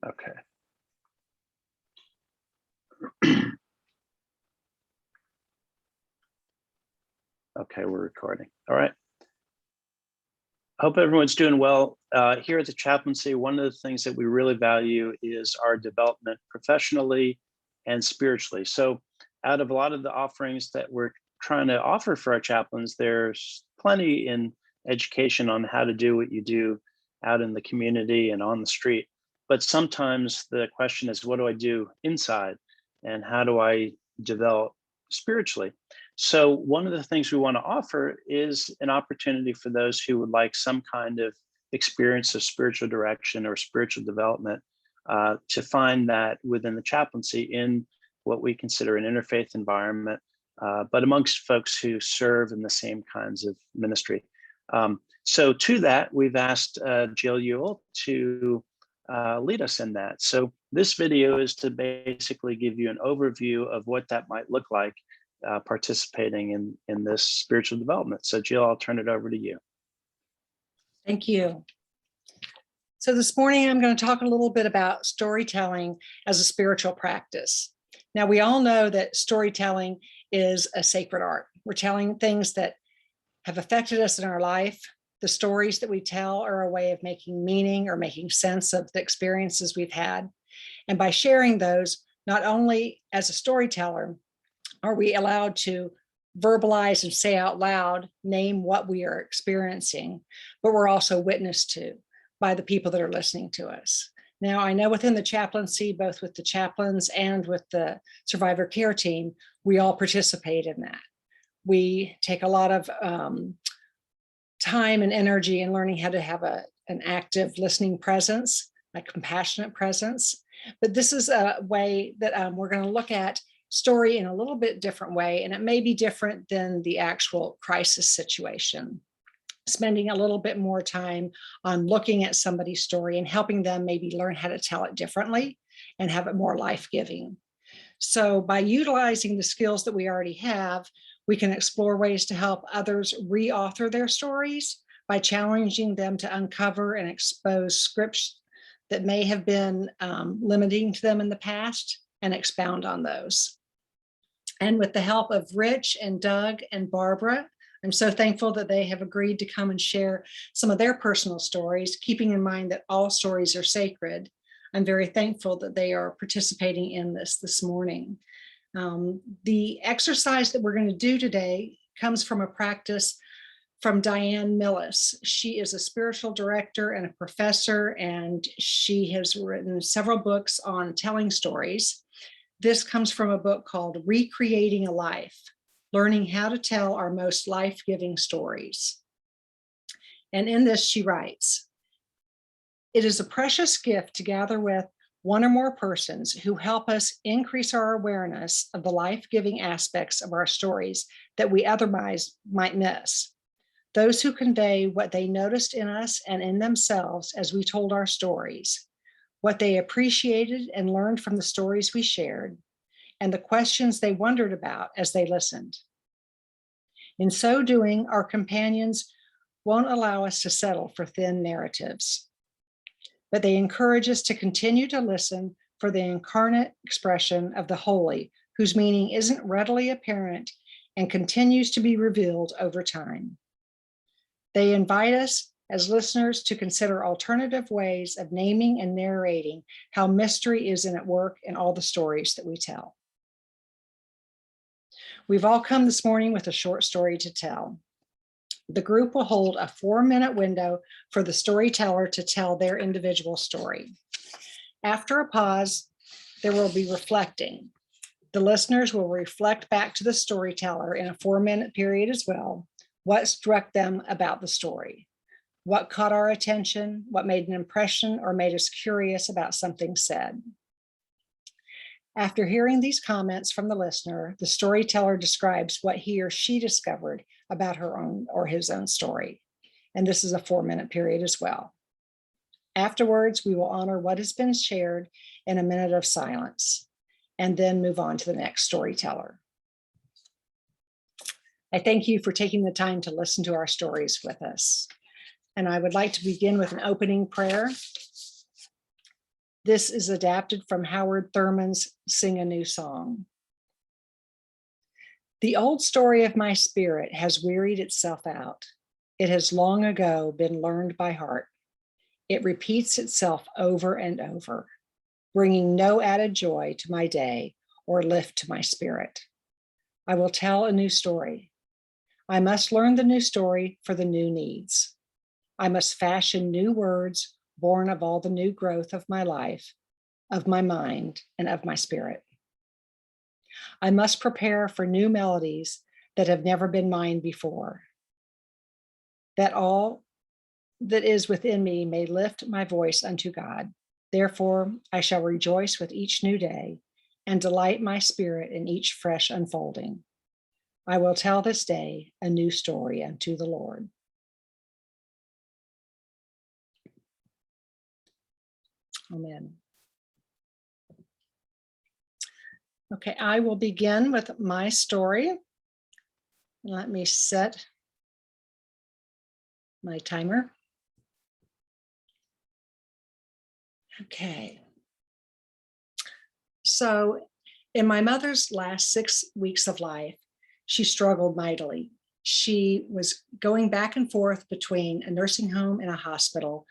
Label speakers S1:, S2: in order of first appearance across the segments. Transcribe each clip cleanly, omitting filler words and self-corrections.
S1: Okay. Okay, we're recording. All right. Hope everyone's doing well. Here at the Chaplaincy, one of the things that we really value is our development professionally and spiritually. So out of a lot of the offerings that we're trying to offer for our chaplains, there's plenty in education on how to do what you do out in the community and on the street. But sometimes the question is, what do I do inside? And how do I develop spiritually? So one of the things we want to offer is an opportunity for those who would like some kind of experience of spiritual direction or spiritual development to find that within the chaplaincy in what we consider an interfaith environment, but amongst folks who serve in the same kinds of ministry. So to that, we've asked Jill Ewell to lead us in that. So this video is to basically give you an overview of what that might look like participating in this spiritual development. So Jill, I'll turn it over to you.
S2: Thank you. So this morning, I'm going to talk a little bit about storytelling as a spiritual practice. Now, we all know that storytelling is a sacred art. We're telling things that have affected us in our life. The stories that we tell are a way of making meaning or making sense of the experiences we've had. And by sharing those, not only as a storyteller, are we allowed to verbalize and say out loud, name what we are experiencing, but we're also witnessed to by the people that are listening to us. Now, I know within the chaplaincy, both with the chaplains and with the survivor care team, we all participate in that. We take a lot of time and energy in learning how to have an active listening presence, a compassionate presence. But this is a way that we're going to look at story in a little bit different way, and it may be different than the actual crisis situation. Spending a little bit more time on looking at somebody's story and helping them maybe learn how to tell it differently and have it more life-giving. So by utilizing the skills that we already have, we can explore ways to help others re-author their stories by challenging them to uncover and expose scripts that may have been limiting to them in the past and expound on those. And with the help of Rich and Doug and Barbara, I'm so thankful that they have agreed to come and share some of their personal stories, keeping in mind that all stories are sacred. I'm very thankful that they are participating in this morning. The exercise that we're going to do today comes from a practice from Diane Millis. She is a spiritual director and a professor, and she has written several books on telling stories. This comes from a book called Recreating a Life, Learning How to Tell Our Most Life-Giving Stories. And in this, she writes, "It is a precious gift to gather with one or more persons who help us increase our awareness of the life-giving aspects of our stories that we otherwise might miss. Those who convey what they noticed in us and in themselves as we told our stories, what they appreciated and learned from the stories we shared, and the questions they wondered about as they listened. In so doing, our companions won't allow us to settle for thin narratives, but they encourage us to continue to listen for the incarnate expression of the holy, whose meaning isn't readily apparent and continues to be revealed over time. They invite us as listeners to consider alternative ways of naming and narrating how mystery is at work in all the stories that we tell." We've all come this morning with a short story to tell. The group will hold a 4-minute window for the storyteller to tell their individual story. After a pause, there will be reflecting. The listeners will reflect back to the storyteller in a 4-minute period as well, what struck them about the story, what caught our attention, what made an impression or made us curious about something said. After hearing these comments from the listener, the storyteller describes what he or she discovered about her own or his own story. And this is a 4-minute period as well. Afterwards, we will honor what has been shared in a minute of silence and then move on to the next storyteller. I thank you for taking the time to listen to our stories with us. And I would like to begin with an opening prayer. This is adapted from Howard Thurman's Sing a New Song. The old story of my spirit has wearied itself out. It has long ago been learned by heart. It repeats itself over and over, bringing no added joy to my day or lift to my spirit. I will tell a new story. I must learn the new story for the new needs. I must fashion new words born of all the new growth of my life, of my mind, and of my spirit. I must prepare for new melodies that have never been mine before, that all that is within me may lift my voice unto God. Therefore, I shall rejoice with each new day and delight my spirit in each fresh unfolding. I will tell this day a new story unto the Lord. Amen. Okay, I will begin with my story. Let me set my timer. Okay. So in my mother's last 6 weeks of life, she struggled mightily. She was going back and forth between a nursing home and a hospital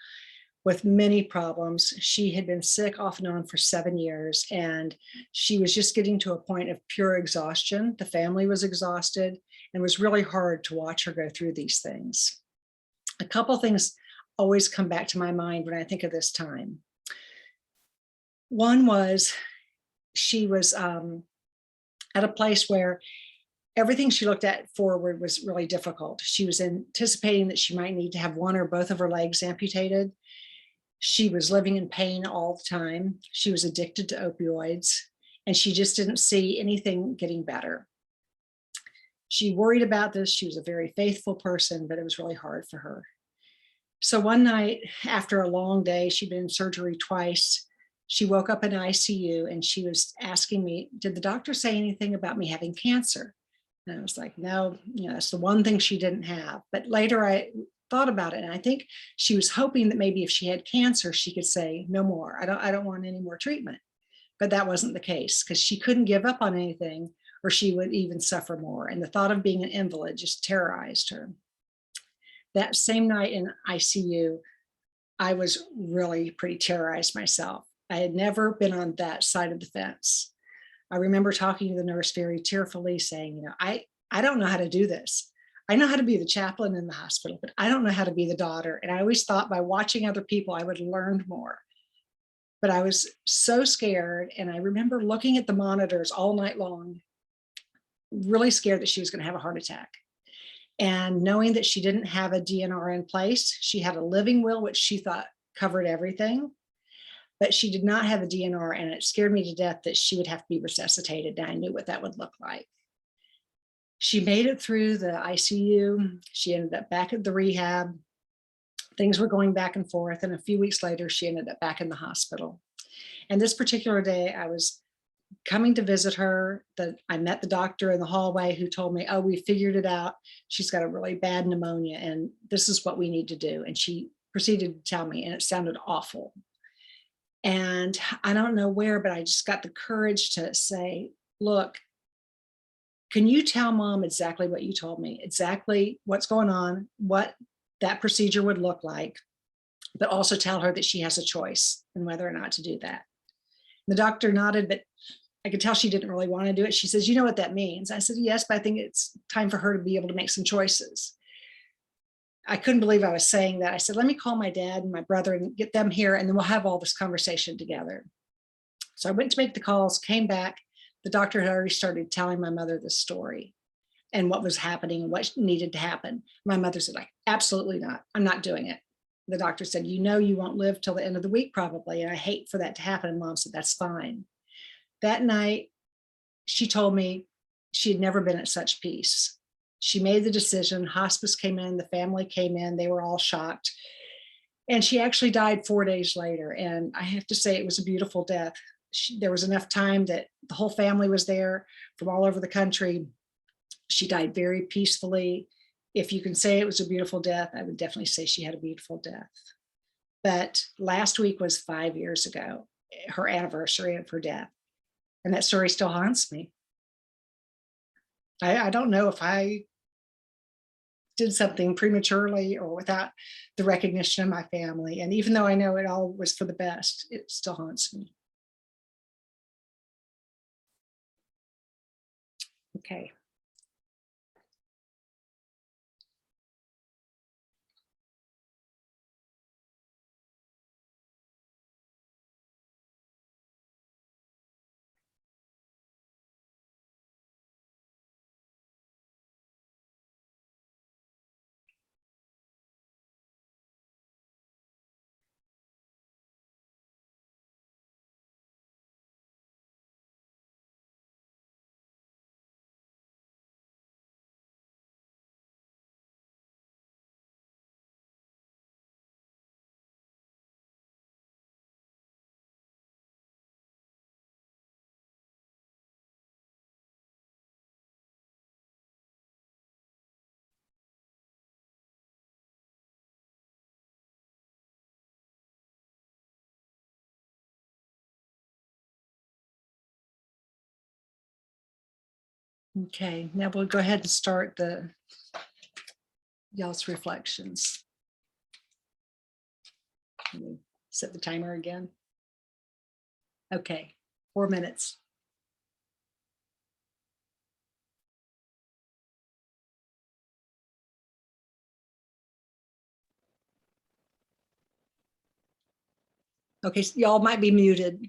S2: with many problems. She had been sick off and on for 7 years, and she was just getting to a point of pure exhaustion. The family was exhausted, and it was really hard to watch her go through these things. A couple things always come back to my mind when I think of this time. One was she was at a place where everything she looked at forward was really difficult. She was anticipating that she might need to have one or both of her legs amputated. She was living in pain all the time. She was addicted to opioids, and she just didn't see anything getting better. She worried about this. She was a very faithful person, but it was really hard for her. So one night after a long day, she'd been in surgery twice. She woke up in ICU and she was asking me, did the doctor say anything about me having cancer? And I was like, no, that's the one thing she didn't have. But later I thought about it, and I think she was hoping that maybe if she had cancer, she could say, no more, I don't want any more treatment. But that wasn't the case, because she couldn't give up on anything or she would even suffer more. And the thought of being an invalid just terrorized her. That same night in ICU, I was really pretty terrorized myself. I had never been on that side of the fence. I remember talking to the nurse very tearfully saying, I don't know how to do this. I know how to be the chaplain in the hospital, but I don't know how to be the daughter. And I always thought by watching other people, I would learn more. But I was so scared. And I remember looking at the monitors all night long, really scared that she was going to have a heart attack. And knowing that she didn't have a DNR in place, she had a living will, which she thought covered everything, but she did not have a DNR, and it scared me to death that she would have to be resuscitated. And I knew what that would look like. She made it through the ICU. She ended up back at the rehab. Things were going back and forth. And a few weeks later, she ended up back in the hospital. And this particular day, I was coming to visit her. I met the doctor in the hallway who told me, oh, we figured it out. She's got a really bad pneumonia, and this is what we need to do. And she proceeded to tell me, and it sounded awful. And I don't know where, but I just got the courage to say, look, can you tell mom exactly what you told me, exactly what's going on, what that procedure would look like, but also tell her that she has a choice and whether or not to do that. The doctor nodded, but I could tell she didn't really want to do it. She says, you know what that means? I said, yes, but I think it's time for her to be able to make some choices. I couldn't believe I was saying that. I said, let me call my dad and my brother and get them here, and then we'll have all this conversation together. So I went to make the calls, came back. The doctor had already started telling my mother the story and what was happening and what needed to happen. My mother said, like, absolutely not. I'm not doing it. The doctor said, you won't live till the end of the week probably, and I hate for that to happen. And mom said, that's fine. That night, she told me she had never been at such peace. She made the decision. Hospice came in, the family came in, they were all shocked. And she actually died 4 days later. And I have to say, it was a beautiful death. There was enough time that the whole family was there from all over the country. She died very peacefully. If you can say it was a beautiful death, I would definitely say she had a beautiful death. But last week was 5 years ago. her anniversary of her death. And that story still haunts me. I don't know if I did something prematurely or without the recognition of my family. And even though I know it all was for the best, it still haunts me. Okay. Okay, now we'll go ahead and start y'all's reflections. Let me set the timer again. Okay, 4 minutes. Okay, so y'all might be muted.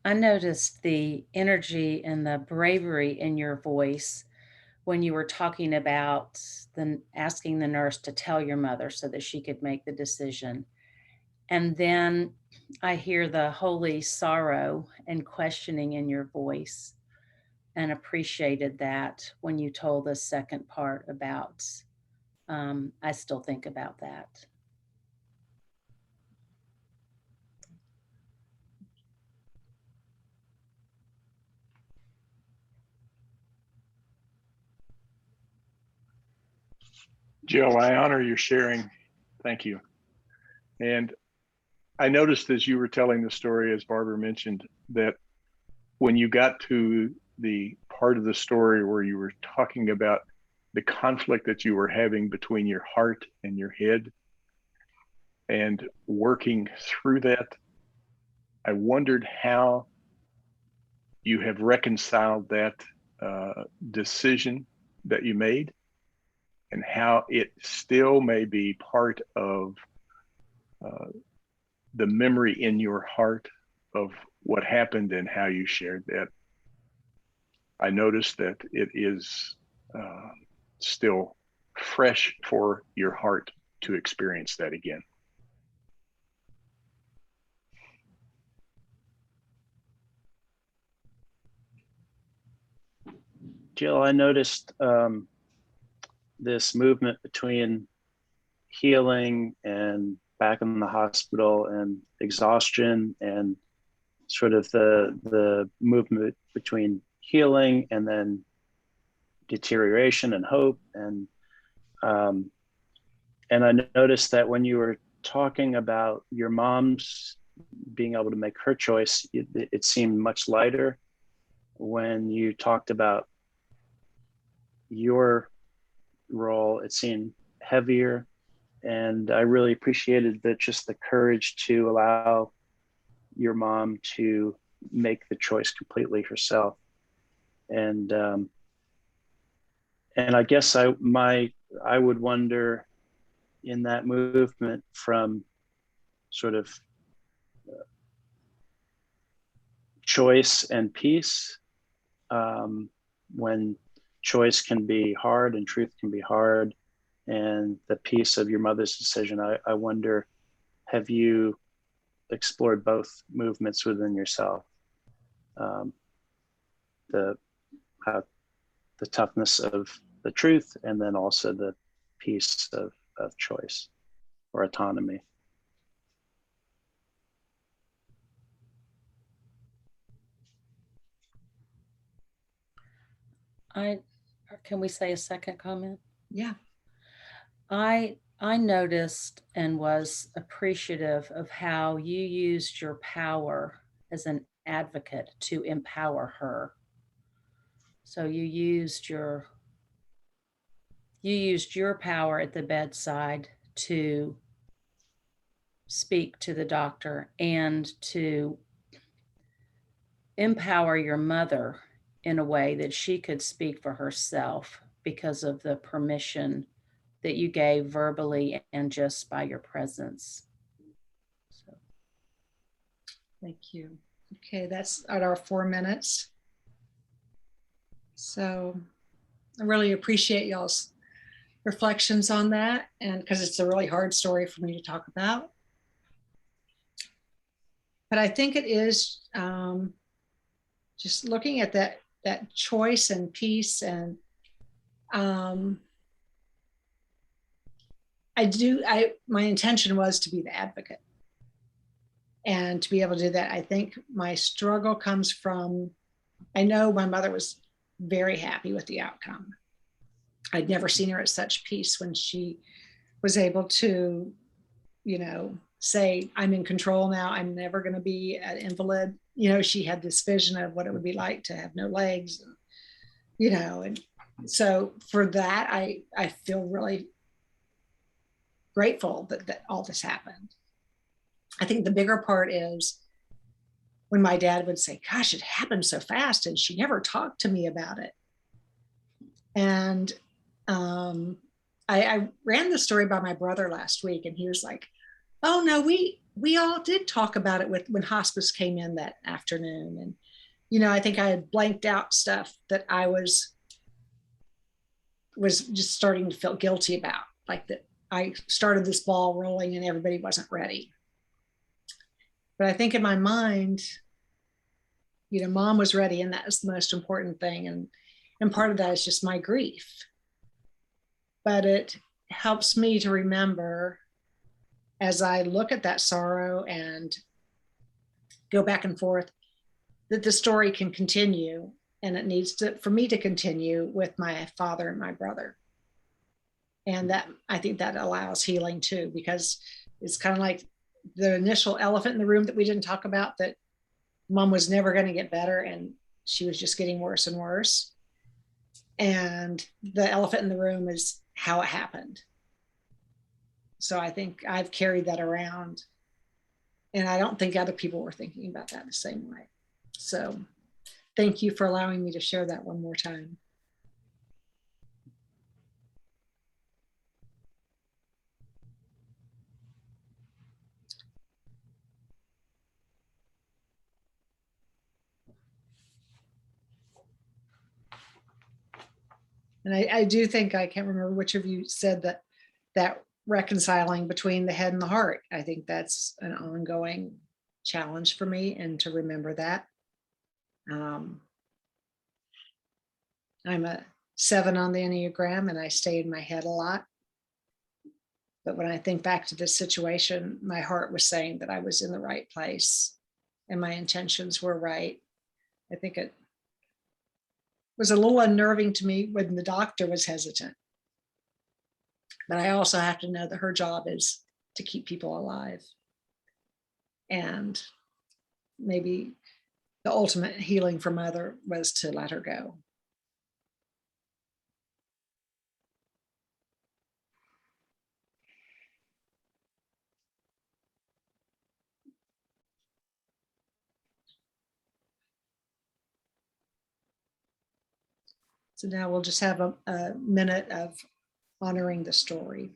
S3: I noticed the energy and the bravery in your voice when you were talking about asking the nurse to tell your mother so that she could make the decision. And then I hear the holy sorrow and questioning in your voice, and appreciated that when you told the second part about, I still think about that.
S4: Jill, I honor your sharing. Thank you. And I noticed as you were telling the story, as Barbara mentioned, that when you got to the part of the story where you were talking about the conflict that you were having between your heart and your head and working through that, I wondered how you have reconciled that decision that you made and how it still may be part of the memory in your heart of what happened and how you shared that. I noticed that it is still fresh for your heart to experience that again.
S1: Jill, I noticed this movement between healing and back in the hospital and exhaustion, and sort of the movement between healing and then deterioration and hope. And I noticed that when you were talking about your mom's being able to make her choice, it seemed much lighter. When you talked about your role, it seemed heavier. And I really appreciated just the courage to allow your mom to make the choice completely herself. And I guess I would wonder, in that movement from sort of choice and peace, when choice can be hard and truth can be hard, and the peace of your mother's decision, I wonder, have you explored both movements within yourself? The toughness of the truth, and then also the peace of choice or autonomy.
S3: Can we say a second comment?
S2: Yeah.
S3: I I noticed and was appreciative of how you used your power as an advocate to empower her. So you used your power at the bedside to speak to the doctor and to empower your mother in a way that she could speak for herself because of the permission that you gave verbally and just by your presence. So,
S2: Thank you. Okay, that's at our 4 minutes. So I really appreciate y'all's reflections on that, and because it's a really hard story for me to talk about. But I think it is just looking at that choice and peace, and my intention was to be the advocate. And to be able to do that, I think my struggle comes from, I know my mother was very happy with the outcome. I'd never seen her at such peace when she was able to, say, I'm in control now. I'm never going to be an invalid. She had this vision of what it would be like to have no legs, and so for that, I feel really grateful that all this happened. I think the bigger part is when my dad would say, gosh, it happened so fast and she never talked to me about it. And I ran the story by my brother last week, and he was like, oh no, we all did talk about it when hospice came in that afternoon. And, I think I had blanked out stuff that I was just starting to feel guilty about, like that I started this ball rolling and everybody wasn't ready. But I think in my mind, mom was ready, and that was the most important thing. And part of that is just my grief. But it helps me to remember, as I look at that sorrow and go back and forth, that the story can continue, and it needs for me to continue with my father and my brother. And that, I think that allows healing too, because it's kind of like the initial elephant in the room that we didn't talk about, that mom was never going to get better and she was just getting worse and worse. And the elephant in the room is how it happened. So I think I've carried that around, and I don't think other people were thinking about that the same way. So thank you for allowing me to share that one more time. And I do think, I can't remember which of you said that reconciling between the head and the heart, I think that's an ongoing challenge for me, and to remember that. I'm a 7 on the Enneagram, and I stay in my head a lot. But when I think back to this situation, my heart was saying that I was in the right place and my intentions were right. I think it was a little unnerving to me when the doctor was hesitant. But I also have to know that her job is to keep people alive. And maybe the ultimate healing for mother was to let her go. So now we'll just have a minute of honoring the story.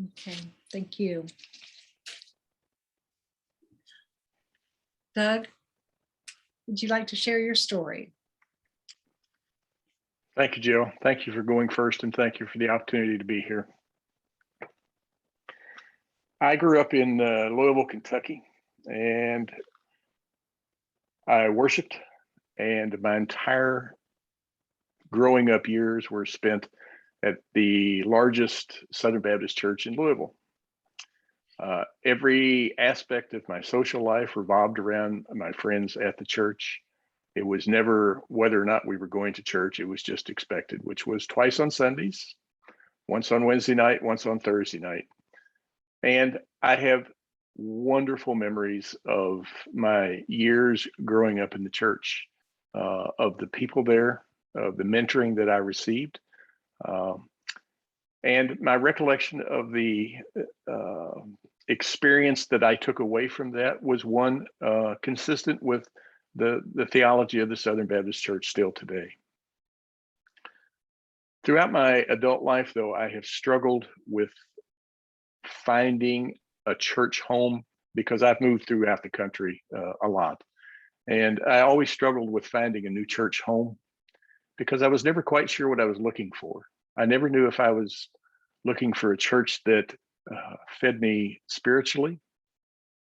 S2: Okay, thank you. Doug, would you like to share your story?
S4: Thank you, Jill. Thank you for going first, and thank you for the opportunity to be here. I grew up in Louisville, Kentucky, and I worshiped, and my entire growing up years were spent at the largest Southern Baptist church in Louisville. Every aspect of my social life revolved around my friends at the church. It was never whether or not we were going to church. It was just expected, which was twice on Sundays, once on Wednesday night, once on Thursday night. And I have wonderful memories of my years growing up in the church, of the people there, of the mentoring that I received. And my recollection of the experience that I took away from that was one consistent with the theology of the Southern Baptist Church still today. Throughout my adult life, though, I have struggled with finding a church home because I've moved throughout the country a lot. And I always struggled with finding a new church home because I was never quite sure what I was looking for. I never knew if I was looking for a church that fed me spiritually,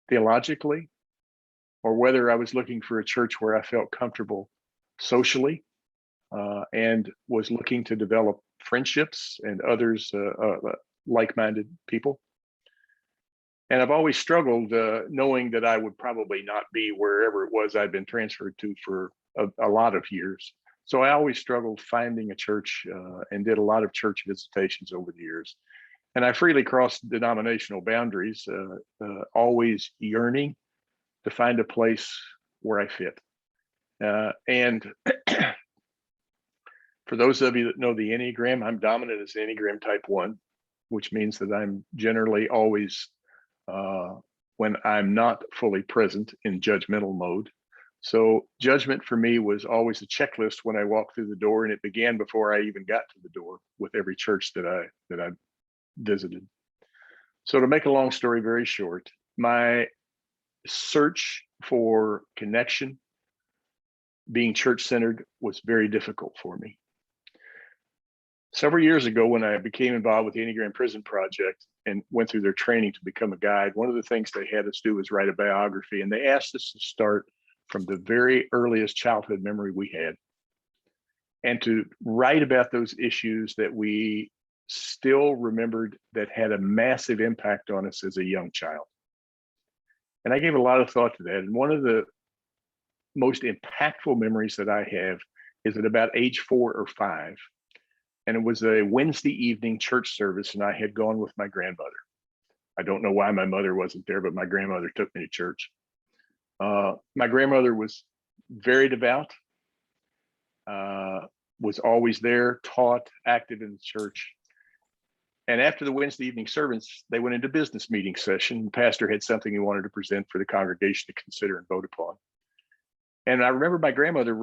S4: theologically, or whether I was looking for a church where I felt comfortable socially and was looking to develop friendships and others like-minded people. And I've always struggled knowing that I would probably not be wherever it was I'd been transferred to for a lot of years. So I always struggled finding a church and did a lot of church visitations over the years. And I freely crossed denominational boundaries, always yearning to find a place where I fit. And for those of you that know the Enneagram, I'm dominant as Enneagram type 1, which means that I'm generally always, when I'm not fully present, in judgmental mode. So judgment for me was always a checklist when I walked through the door, and it began before I even got to the door with every church that I visited. So to make a long story very short, my search for connection, being church-centered, was very difficult for me. Several years ago, when I became involved with the Enneagram Prison Project and went through their training to become a guide, one of the things they had us do was write a biography, and they asked us to start from the very earliest childhood memory we had and to write about those issues that we still remembered that had a massive impact on us as a young child. And I gave a lot of thought to that. And one of the most impactful memories that I have is at about age 4 or 5. And it was a Wednesday evening church service, and I had gone with my grandmother. I don't know why my mother wasn't there, but my grandmother took me to church. My grandmother was very devout, was always there, taught, active in the church. And after the Wednesday evening service, they went into business meeting session. The pastor had something he wanted to present for the congregation to consider and vote upon. And I remember my grandmother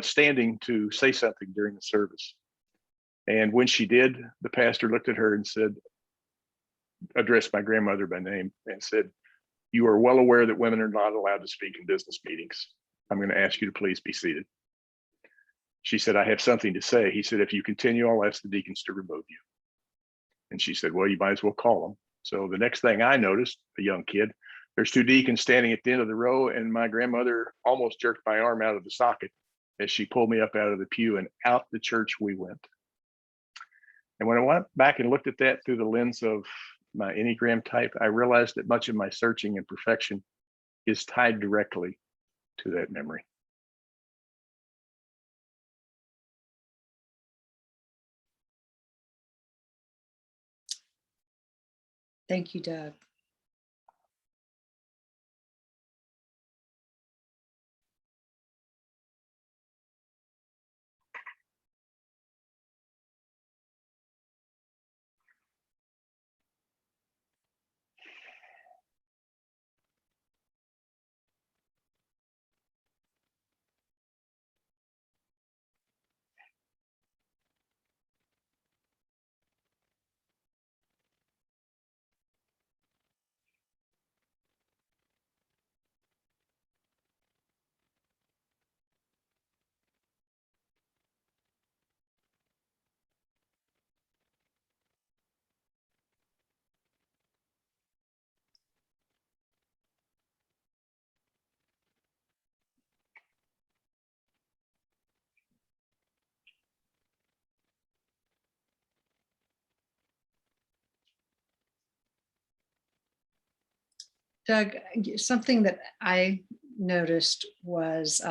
S4: standing to say something during the service. And when she did, the pastor looked at her and said, addressed my grandmother by name and said, "You are well aware that women are not allowed to speak in business meetings. I'm going to ask you to please be seated." She said, "I have something to say." He said, "If you continue, I'll ask the deacons to remove you." And she said, "Well, you might as well call them." So the next thing I noticed, a young kid, there's 2 deacons standing at the end of the row, and my grandmother almost jerked my arm out of the socket as she pulled me up out of the pew, and out the church we went. And when I went back and looked at that through the lens of my Enneagram type, I realized that much of my searching and perfection is tied directly to that memory.
S2: Thank you, Doug. Doug, something that I noticed was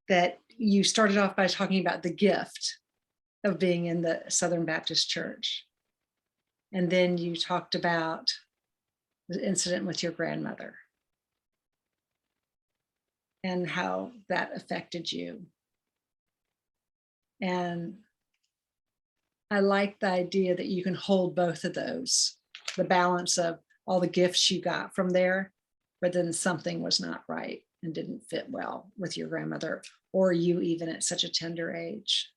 S2: that you started off by talking about the gift of being in the Southern Baptist Church. And then you talked about the incident with your grandmother and how that affected you. And I like the idea that you can hold both of those, the balance of all the gifts you got from there, but then something was not right and didn't fit well with your grandmother or you even at such a tender age.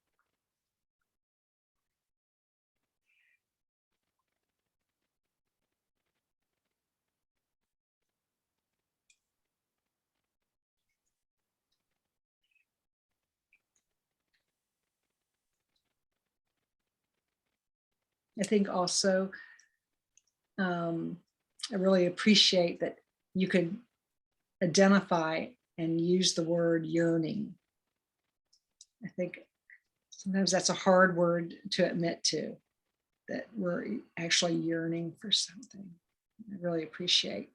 S2: I think also, I really appreciate that you could identify and use the word yearning. I think sometimes that's a hard word to admit to, that we're actually yearning for something. I really appreciate.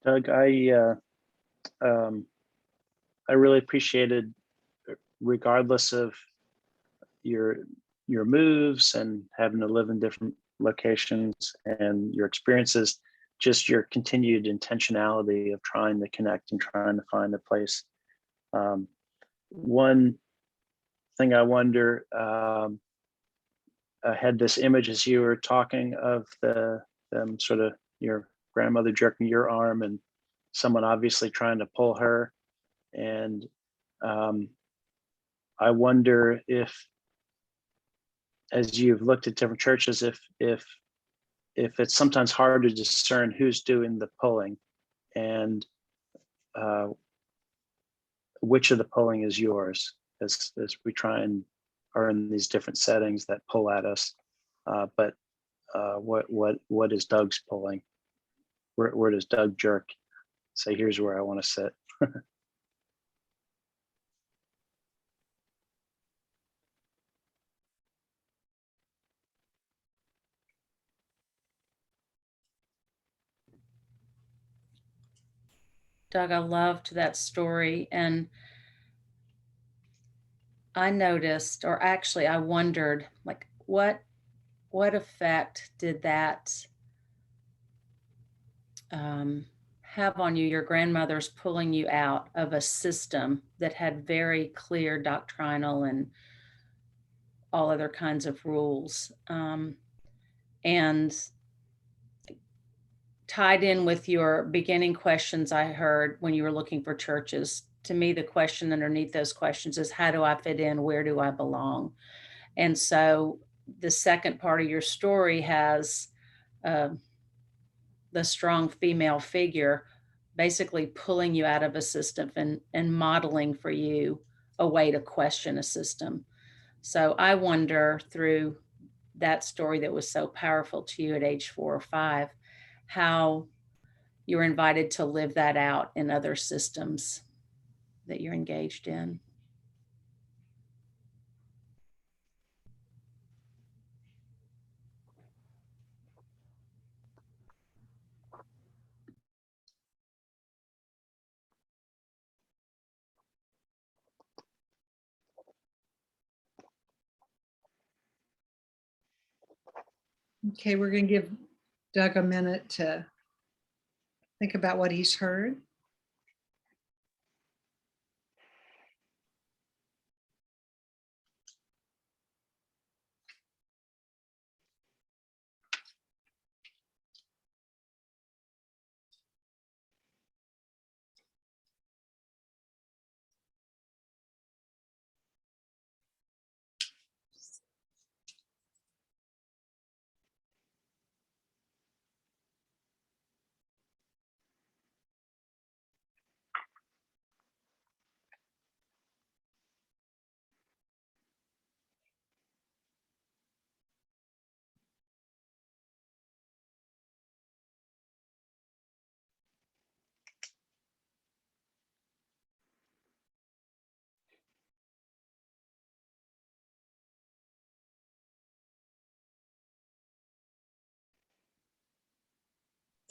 S1: Doug, I really appreciated, regardless of your moves and having to live in different locations and your experiences, just your continued intentionality of trying to connect and trying to find a place. One thing I wonder, I had this image as you were talking of them sort of your grandmother jerking your arm and someone obviously trying to pull her. And I wonder if, as you've looked at different churches, if it's sometimes hard to discern who's doing the pulling and which of the pulling is yours, as we try and are in these different settings that pull at us. But what is Doug's pulling? Where does Doug jerk? Say, here's where I want to sit.
S3: Doug, I loved that story. And I noticed, or actually I wondered, like, what effect did that have on you? Your grandmother's pulling you out of a system that had very clear doctrinal and all other kinds of rules. And tied in with your beginning questions I heard when you were looking for churches, to me, the question underneath those questions is, how do I fit in? Where do I belong? And so the second part of your story has the strong female figure basically pulling you out of a system and modeling for you a way to question a system. So I wonder, through that story that was so powerful to you at age 4 or 5, how you're invited to live that out in other systems that you're engaged in.
S2: Okay, we're going to give Doug a minute to think about what he's heard.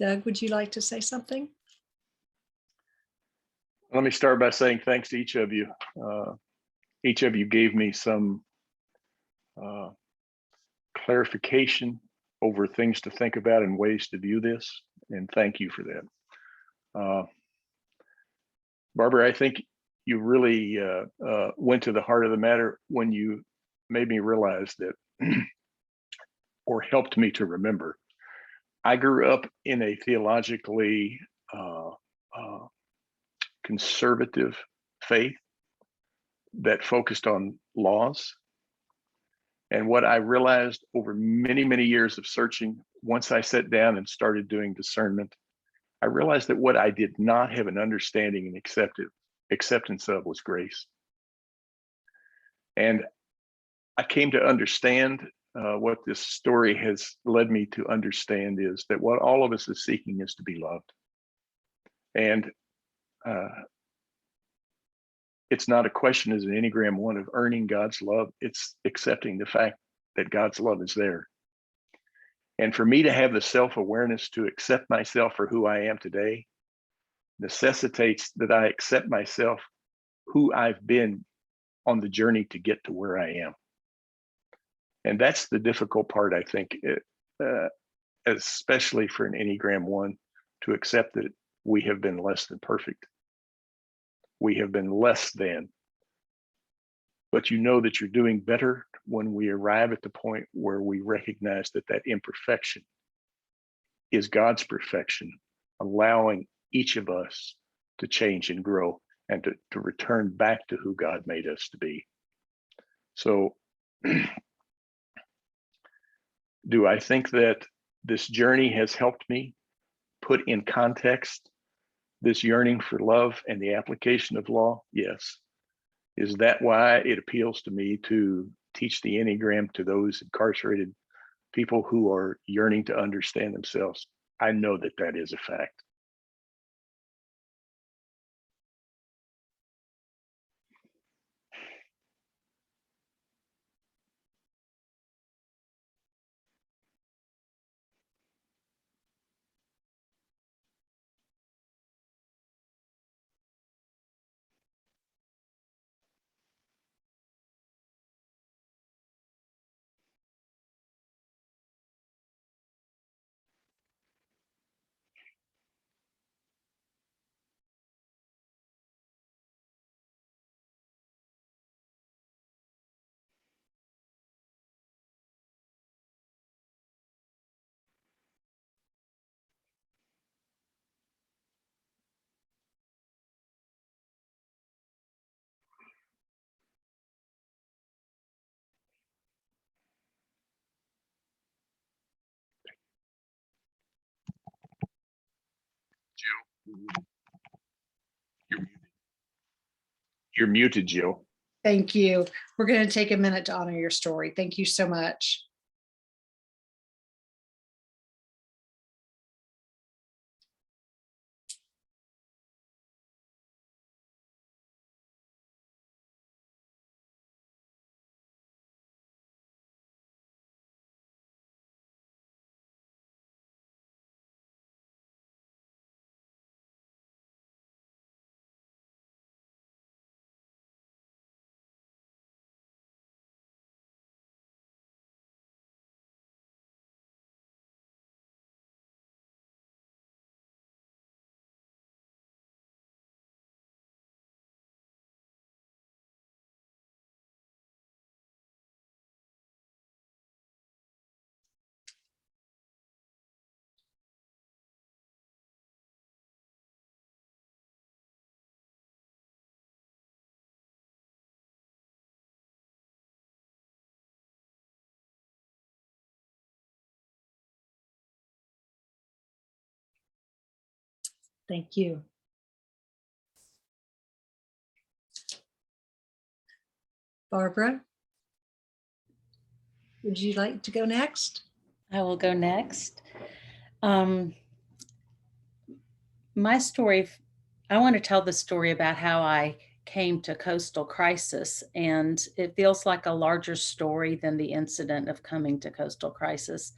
S2: Doug, would you like to say something?
S4: Let me start by saying thanks to each of you. Each of you gave me some clarification over things to think about and ways to view this, and thank you for that. Barbara, I think you really went to the heart of the matter when you made me realize that, or helped me to remember, I grew up in a theologically conservative faith that focused on laws. And what I realized over many, many years of searching, once I sat down and started doing discernment, I realized that what I did not have an understanding and acceptance of was grace. And I came to understand what this story has led me to understand is that what all of us is seeking is to be loved. And it's not a question as an Enneagram 1 of earning God's love. It's accepting the fact that God's love is there. And for me to have the self-awareness to accept myself for who I am today necessitates that I accept myself who I've been on the journey to get to where I am. And that's the difficult part, I think, especially for an Enneagram 1, to accept that we have been less than perfect. We have been less than. But you know that you're doing better when we arrive at the point where we recognize that that imperfection is God's perfection, allowing each of us to change and grow and to return back to who God made us to be. So do I think that this journey has helped me put in context this yearning for love and the application of law? Yes. Is that why it appeals to me to teach the Enneagram to those incarcerated people who are yearning to understand themselves? I know that that is a fact. Jill, you're muted, Jill.
S2: Thank you. We're going to take a minute to honor your story. Thank you so much. Thank you. Barbara, would you like to go next?
S3: I will go next. My story, I want to tell the story about how I came to Coastal Crisis, and it feels like a larger story than the incident of coming to Coastal Crisis.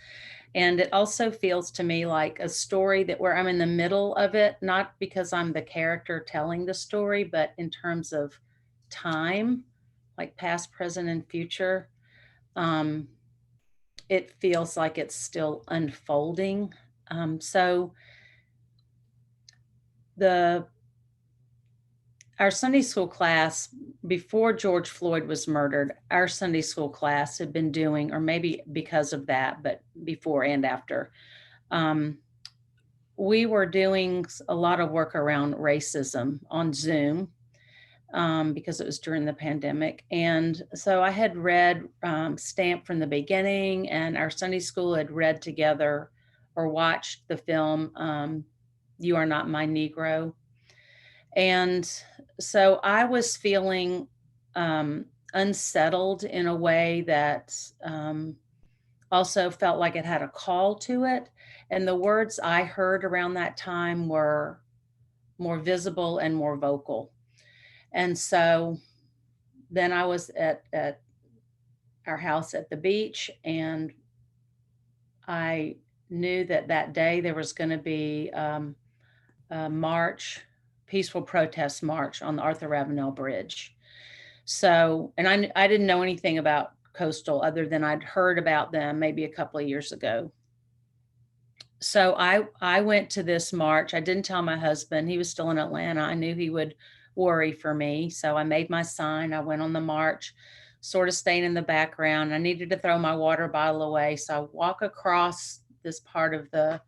S3: And it also feels to me like a story that where I'm in the middle of it, not because I'm the character telling the story, but in terms of time, like past, present, and future. Um, it feels like it's still unfolding. So our Sunday school class, before George Floyd was murdered, our Sunday school class had been doing, or maybe because of that, but before and after, we were doing a lot of work around racism on Zoom, because it was during the pandemic. And so I had read Stamp from the Beginning, and our Sunday school had read together or watched the film You Are Not My Negro. And so I was feeling unsettled in a way that also felt like it had a call to it. And the words I heard around that time were more visible and more vocal. And so then I was at our house at the beach, and I knew that that day there was going to be a march, peaceful protest march on the Arthur Ravenel Bridge. So, and I didn't know anything about Coastal other than I'd heard about them maybe a couple of years ago. So I went to this march. I didn't tell my husband. He was still in Atlanta. I knew he would worry for me. So I made my sign. I went on the march, sort of staying in the background. I needed to throw my water bottle away. So I walk across this part of the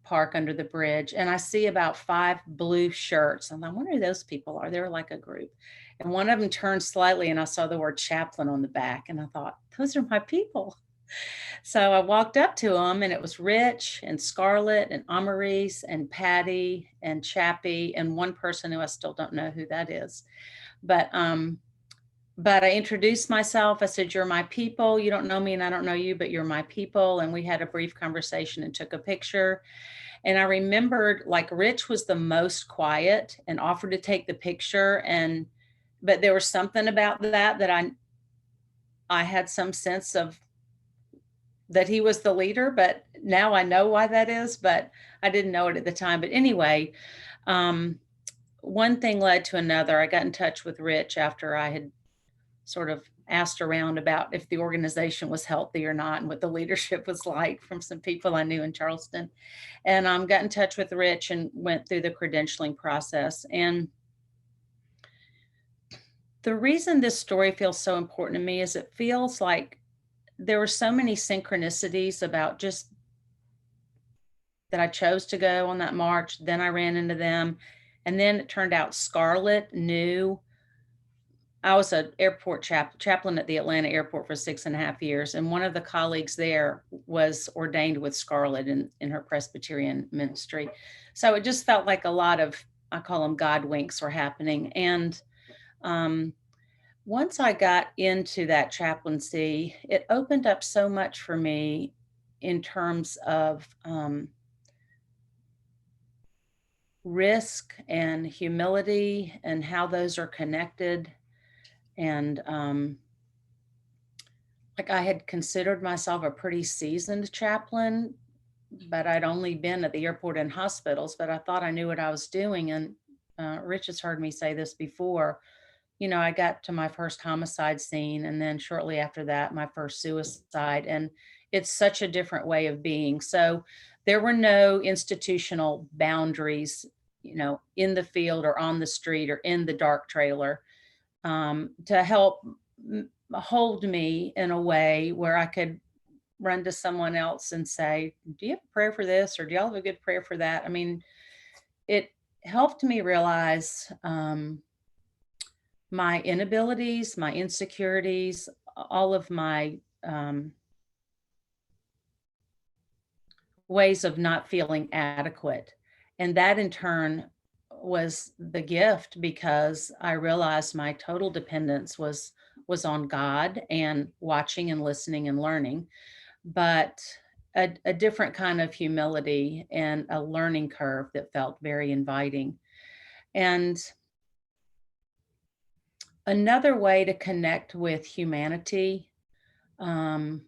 S3: park under the bridge, and I see about 5 blue shirts. And I wonder who those people are. They're like a group. And one of them turned slightly, and I saw the word chaplain on the back. And I thought, those are my people. So I walked up to them, and it was Rich and Scarlett and Amaris and Patty and Chappie and one person who I still don't know who that is. But I introduced myself. I said, "You're my people. You don't know me and I don't know you, but you're my people." And we had a brief conversation and took a picture. And I remembered, like, Rich was the most quiet and offered to take the picture. But there was something about that I had some sense of that he was the leader, but now I know why that is, but I didn't know it at the time. But anyway, one thing led to another. I got in touch with Rich after I had sort of asked around about if the organization was healthy or not and what the leadership was like from some people I knew in Charleston. And got in touch with Rich and went through the credentialing process. And the reason this story feels so important to me is it feels like there were so many synchronicities about just that I chose to go on that march. Then I ran into them. And then it turned out Scarlett knew. I was an airport chaplain at the Atlanta airport for 6.5 years. And one of the colleagues there was ordained with Scarlett in her Presbyterian ministry. So it just felt like a lot of, I call them God winks, were happening. And once I got into that chaplaincy, it opened up so much for me in terms of risk and humility and how those are connected. And like, I had considered myself a pretty seasoned chaplain, but I'd only been at the airport and hospitals, but I thought I knew what I was doing. And Rich has heard me say this before. You know, I got to my first homicide scene, and then shortly after that, my first suicide. And it's such a different way of being. So there were no institutional boundaries, you know, in the field or on the street or in the dark trailer, to help hold me in a way where I could run to someone else and say, "Do you have a prayer for this?" or "Do y'all have a good prayer for that?" I mean, it helped me realize my inabilities, my insecurities, all of my ways of not feeling adequate. And that in turn was the gift, because I realized my total dependence was on God and watching and listening and learning, but a different kind of humility and a learning curve that felt very inviting. And another way to connect with humanity, um,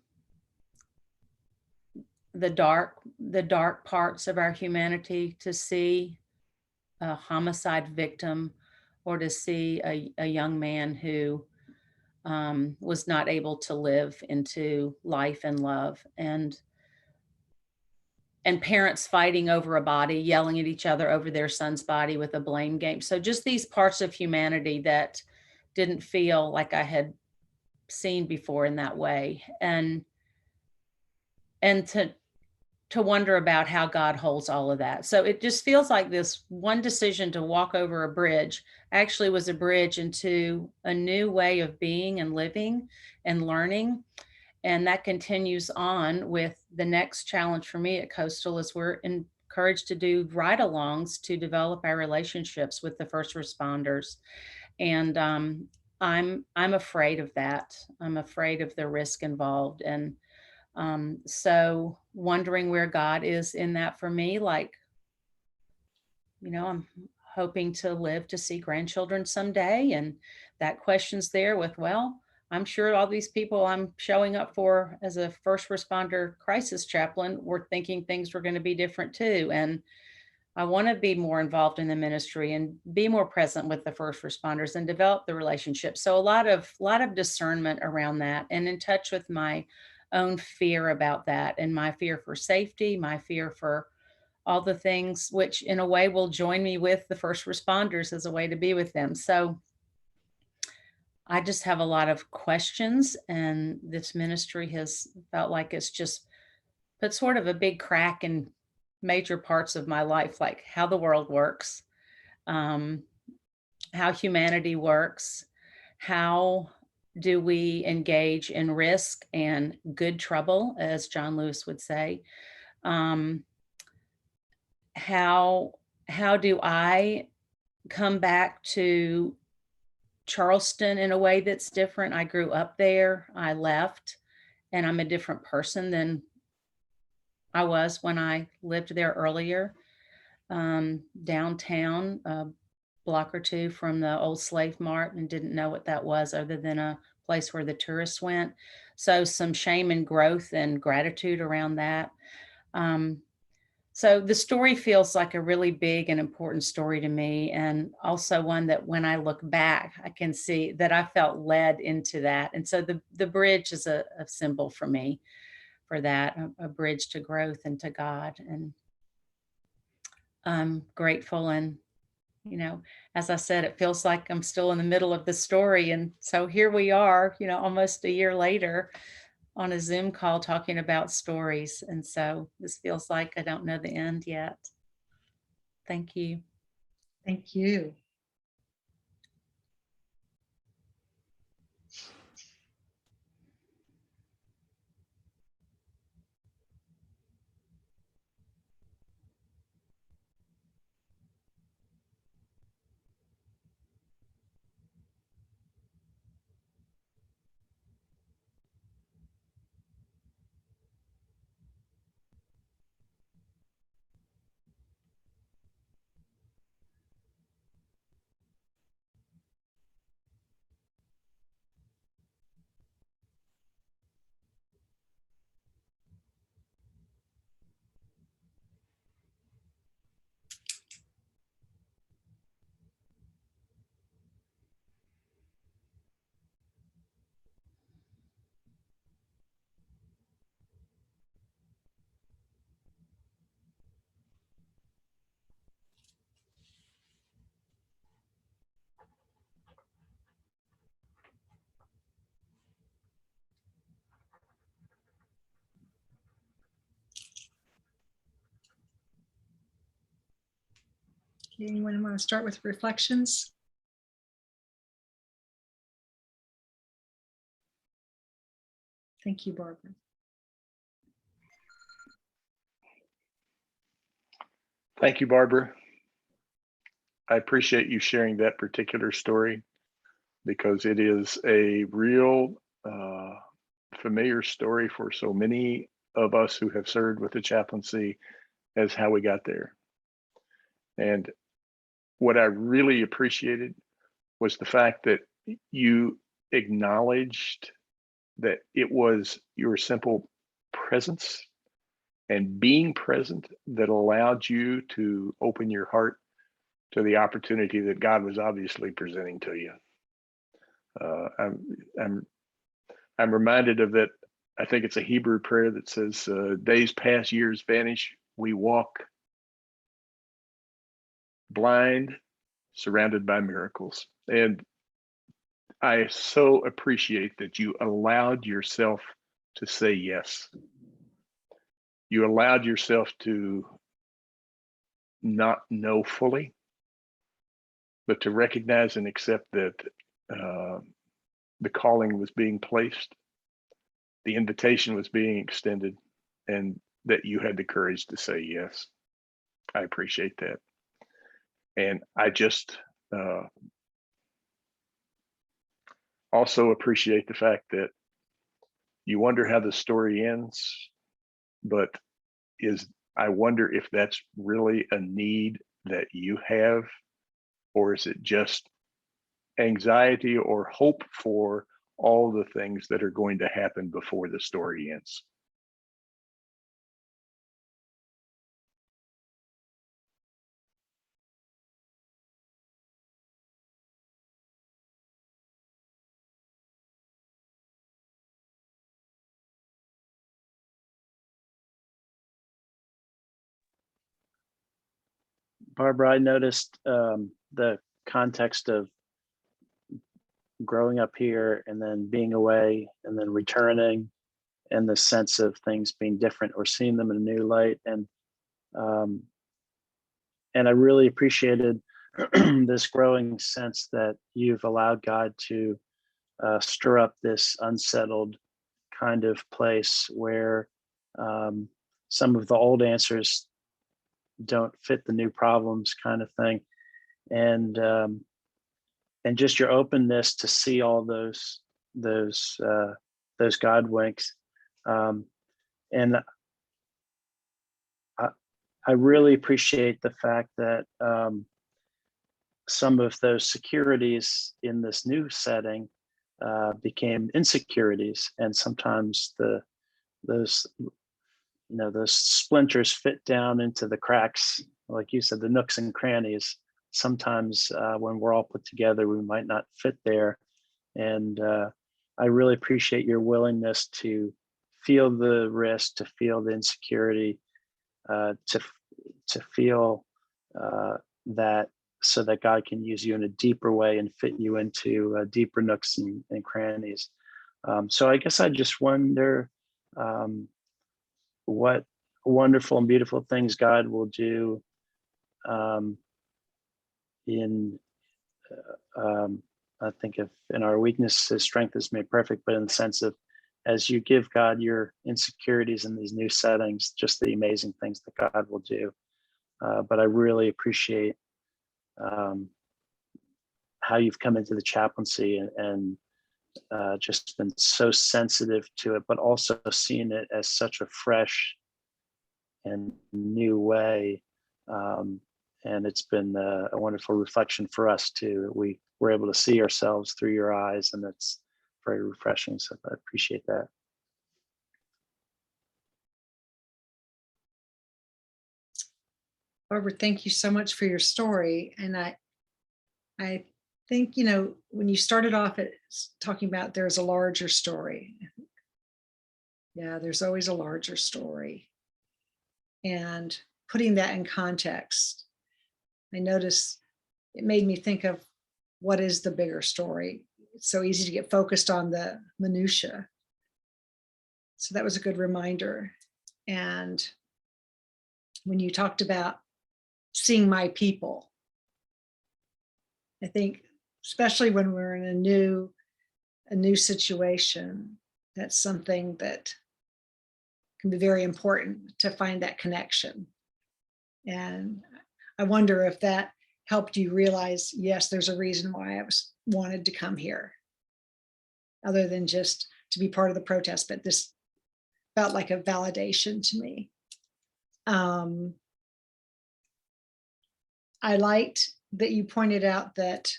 S3: the dark parts of our humanity, to see a homicide victim, or to see a young man who was not able to live into life and love, and parents fighting over a body, yelling at each other over their son's body with a blame game. So just these parts of humanity that didn't feel like I had seen before in that way. And to wonder about how God holds all of that. So it just feels like this one decision to walk over a bridge actually was a bridge into a new way of being and living and learning. And that continues on with the next challenge for me at Coastal, is we're encouraged to do ride-alongs to develop our relationships with the first responders. And I'm afraid of that. I'm afraid of the risk involved. And so wondering where God is in that for me, like, I'm hoping to live to see grandchildren someday. And that question's there with, well, I'm sure all these people I'm showing up for as a first responder crisis chaplain were thinking things were going to be different too. And I want to be more involved in the ministry and be more present with the first responders and develop the relationship. So a lot of discernment around that, and in touch with my own fear about that, and my fear for safety, my fear for all the things which in a way will join me with the first responders as a way to be with them. So I just have a lot of questions, and this ministry has felt like it's just put sort of a big crack in major parts of my life, like how the world works, how humanity works, how do we engage in risk and good trouble, as John Lewis would say. How do I come back to Charleston in a way that's different? I grew up there, I left, and I'm a different person than I was when I lived there earlier. Downtown, a block or two from the old slave mart, and didn't know what that was other than a place where the tourists went. So some shame and growth and gratitude around that. So the story feels like a really big and important story to me, and also one that when I look back, I can see that I felt led into that. And so the bridge is a symbol for me for that, a bridge to growth and to God. And I'm grateful. And, as I said, it feels like I'm still in the middle of the story. And so here we are, almost a year later on a Zoom call talking about stories. And so this feels like I don't know the end yet. Thank you.
S2: Thank you. Okay, anyone want to start with reflections? Thank you, Barbara.
S4: Thank you, Barbara. I appreciate you sharing that particular story, because it is a real familiar story for so many of us who have served with the chaplaincy as how we got there. And what I really appreciated was the fact that you acknowledged that it was your simple presence and being present that allowed you to open your heart to the opportunity that God was obviously presenting to you. I'm reminded of that. I think it's a Hebrew prayer that says, "Days pass, years vanish. We walk blind, surrounded by miracles." And I so appreciate that you allowed yourself to say yes. You allowed yourself to not know fully, but to recognize and accept that the calling was being placed, the invitation was being extended, and that you had the courage to say yes. I appreciate that. And I just also appreciate the fact that you wonder how the story ends, but I wonder if that's really a need that you have, or is it just anxiety or hope for all the things that are going to happen before the story ends?
S1: Barbara, I noticed the context of growing up here and then being away and then returning, and the sense of things being different or seeing them in a new light. And I really appreciated this growing sense that you've allowed God to stir up this unsettled kind of place where some of the old answers don't fit the new problems, kind of thing. And just your openness to see all those God winks. And I really appreciate the fact that some of those securities in this new setting became insecurities, and sometimes those splinters fit down into the cracks, like you said, the nooks and crannies. Sometimes when we're all put together, we might not fit there. And I really appreciate your willingness to feel the risk, to feel the insecurity, to feel that, so that God can use you in a deeper way and fit you into deeper nooks and crannies. So I guess I just wonder what wonderful and beautiful things God will do I think if in our weakness, his strength is made perfect, but in the sense of, as you give God your insecurities in these new settings, just the amazing things that God will do. But I really appreciate how you've come into the chaplaincy and just been so sensitive to it, but also seeing it as such a fresh and new way. And it's been a wonderful reflection for us too. We were able to see ourselves through your eyes, and it's very refreshing. So I appreciate that.
S2: Barbara, thank you so much for your story. And I think, when you started off at talking about there's a larger story. Yeah, there's always a larger story. And putting that in context, I noticed it made me think of what is the bigger story. It's so easy to get focused on the minutia. So that was a good reminder. And when you talked about seeing my people, I think especially when we're in a new situation, that's something that can be very important, to find that connection. And I wonder if that helped you realize, yes, there's a reason why I wanted to come here, other than just to be part of the protest, but this felt like a validation to me. I liked that you pointed out that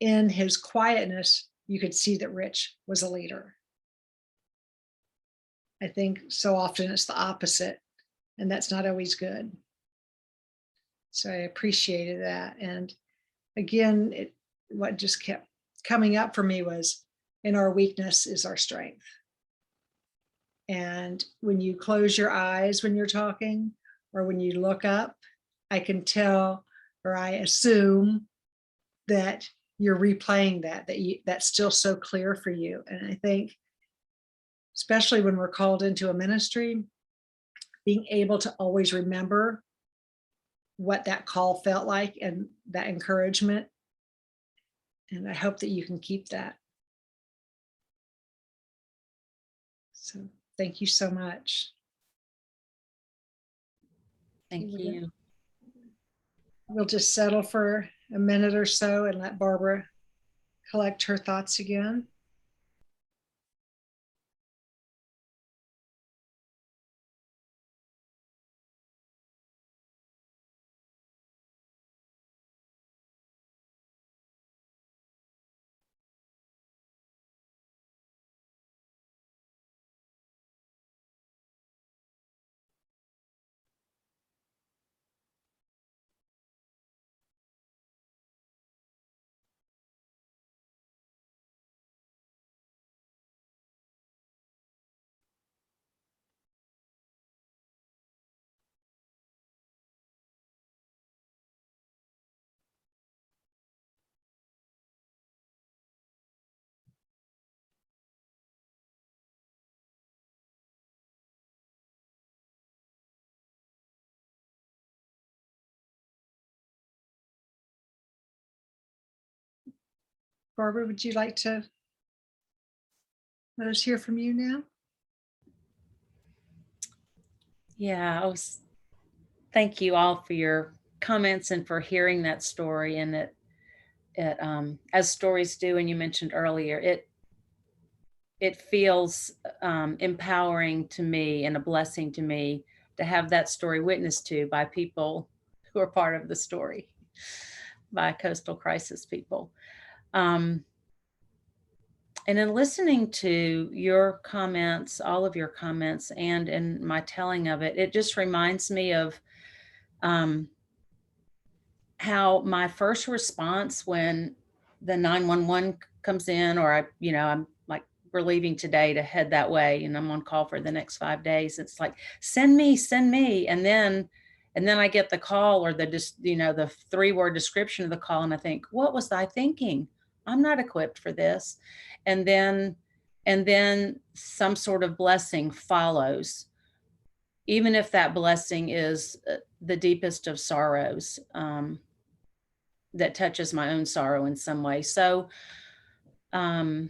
S2: in his quietness, you could see that Rich was a leader. I think so often it's the opposite, and that's not always good. So I appreciated that. And again, what just kept coming up for me was, in our weakness is our strength. And when you close your eyes when you're talking, or when you look up, I can tell, or I assume that you're replaying that's still so clear for you. And I think, especially when we're called into a ministry, being able to always remember what that call felt like and that encouragement. And I hope that you can keep that. So thank you so much.
S3: Thank you.
S2: We'll just settle for a minute or so and let Barbara collect her thoughts again. Barbara, would you like to let us hear from you now?
S3: Yeah, thank you all for your comments and for hearing that story. And as stories do, and you mentioned earlier, it feels empowering to me and a blessing to me to have that story witnessed to by people who are part of the story, by coastal crisis people. And in listening to your comments, all of your comments, and in my telling of it, it just reminds me of how my first response when the 911 comes in, or I'm like, we're leaving today to head that way, and I'm on call for the next 5 days. It's like, send me. And then I get the call, or the 3-word description of the call. And I think, what was I thinking? I'm not equipped for this. And then some sort of blessing follows, even if that blessing is the deepest of sorrows, that touches my own sorrow in some way. So the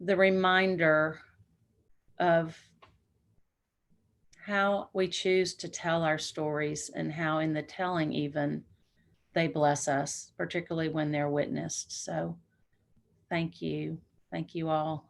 S3: reminder of how we choose to tell our stories, and how in the telling even they bless us, particularly when they're witnessed. So thank you. Thank you all.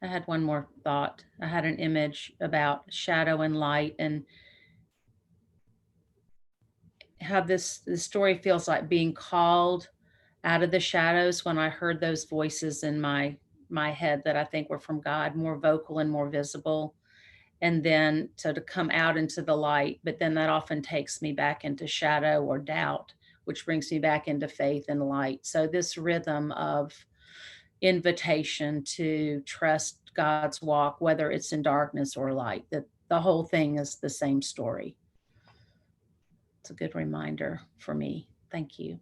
S3: I had one more thought. I had an image about shadow and light, and how this story feels like being called out of the shadows when I heard those voices in my head that I think were from God, more vocal and more visible. And then so to come out into the light, but then that often takes me back into shadow or doubt, which brings me back into faith and light. So this rhythm of invitation to trust God's walk, whether it's in darkness or light, that the whole thing is the same story. It's a good reminder for me. Thank you.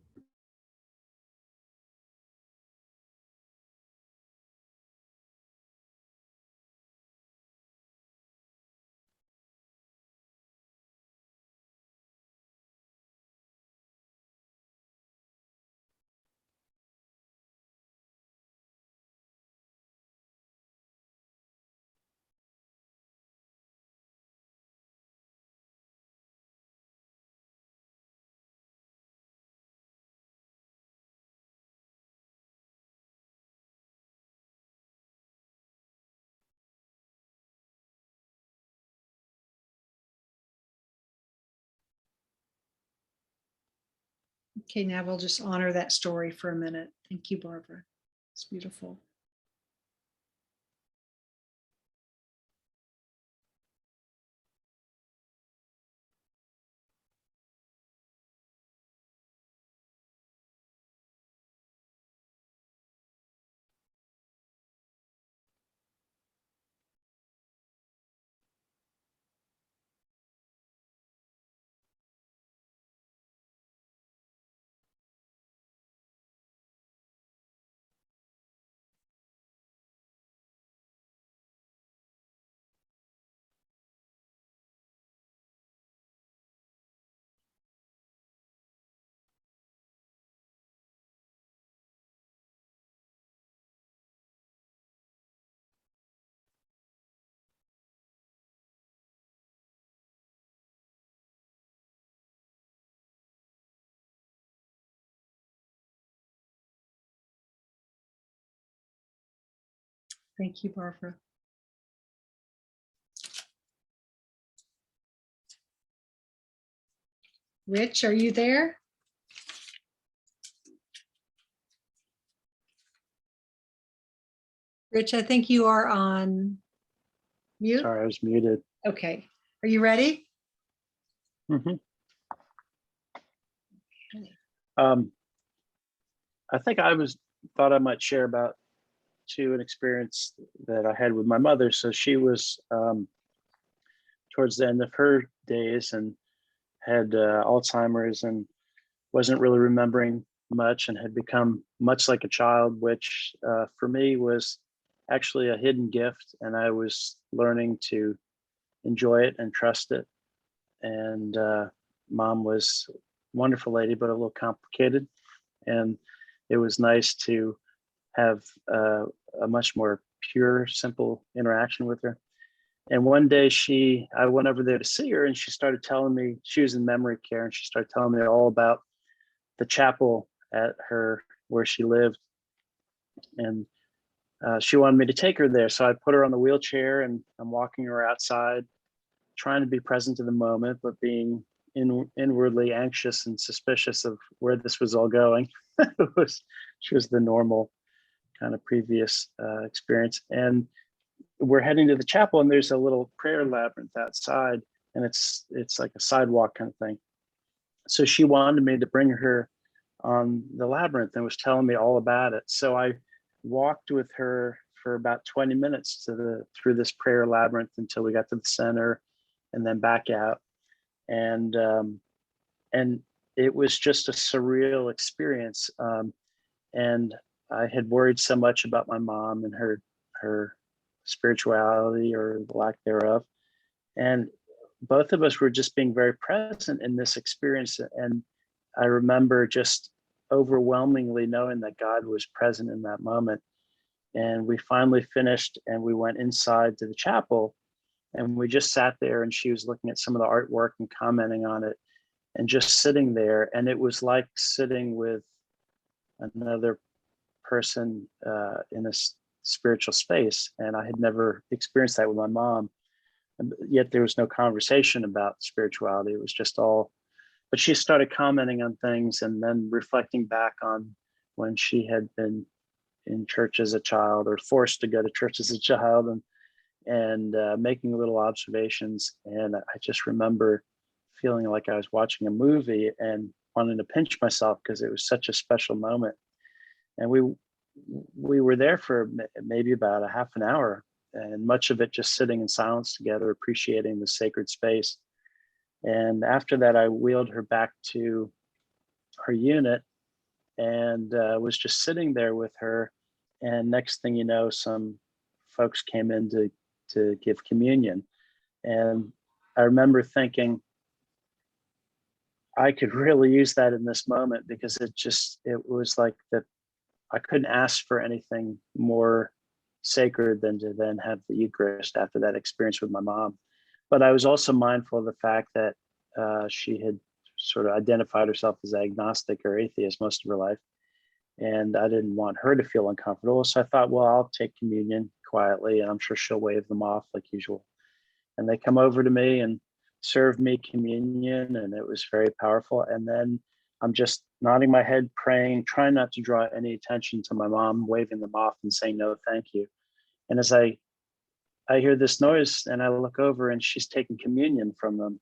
S2: Okay, now we'll just honor that story for a minute. Thank you, Barbara. It's beautiful. Thank you, Barbara. Rich, are you there? Rich, I think you are on mute.
S1: Sorry, I was muted.
S2: Okay. Are you ready?
S1: Mhm. I think thought I might share about an experience that I had with my mother. So she was towards the end of her days and had Alzheimer's and wasn't really remembering much and had become much like a child, which for me was actually a hidden gift. And I was learning to enjoy it and trust it. And mom was a wonderful lady, but a little complicated. And it was nice to have a much more pure, simple interaction with her. And one day I went over there to see her and she started telling me, she was in memory care, and she started telling me all about the chapel where she lived. And she wanted me to take her there. So I put her on the wheelchair and I'm walking her outside, trying to be present to the moment, but being inwardly anxious and suspicious of where this was all going. She was the normal kind of previous experience. And we're heading to the chapel and there's a little prayer labyrinth outside, and it's like a sidewalk kind of thing. So she wanted me to bring her on the labyrinth and was telling me all about it. So I walked with her for about 20 minutes through this prayer labyrinth until we got to the center and then back out. And it was just a surreal experience. And I had worried so much about my mom and her spirituality or the lack thereof. And both of us were just being very present in this experience. And I remember just overwhelmingly knowing that God was present in that moment. And we finally finished and we went inside to the chapel and we just sat there, and she was looking at some of the artwork and commenting on it and just sitting there. And it was like sitting with another person in a spiritual space. And I had never experienced that with my mom. Yet there was no conversation about spirituality. It was just all, but she started commenting on things and then reflecting back on when she had been in church as a child or forced to go to church as a child, and making little observations. And I just remember feeling like I was watching a movie and wanting to pinch myself because it was such a special moment. And we were there for maybe about a half an hour, and much of it just sitting in silence together, appreciating the sacred space. And after that, I wheeled her back to her unit and was just sitting there with her. And next thing you know, some folks came in to give communion. And I remember thinking, I could really use that in this moment, because it was like that I couldn't ask for anything more sacred than to then have the Eucharist after that experience with my mom. But I was also mindful of the fact that she had sort of identified herself as agnostic or atheist most of her life. And I didn't want her to feel uncomfortable. So I thought, well, I'll take communion quietly and I'm sure she'll wave them off like usual. And they come over to me and serve me communion, and it was very powerful. And then I'm just nodding my head, praying, trying not to draw any attention to my mom, waving them off and saying, no, thank you. And as I hear this noise and I look over and she's taking communion from them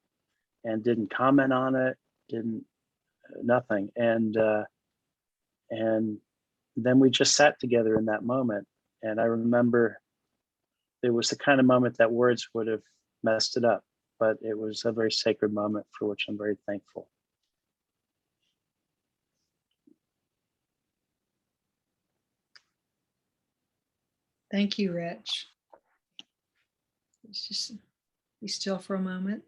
S1: and didn't comment on it, didn't, nothing. And then we just sat together in that moment. And I remember it was the kind of moment that words would have messed it up, but it was a very sacred moment for which I'm very thankful.
S2: Thank you, Rich. Let's just be still for a moment.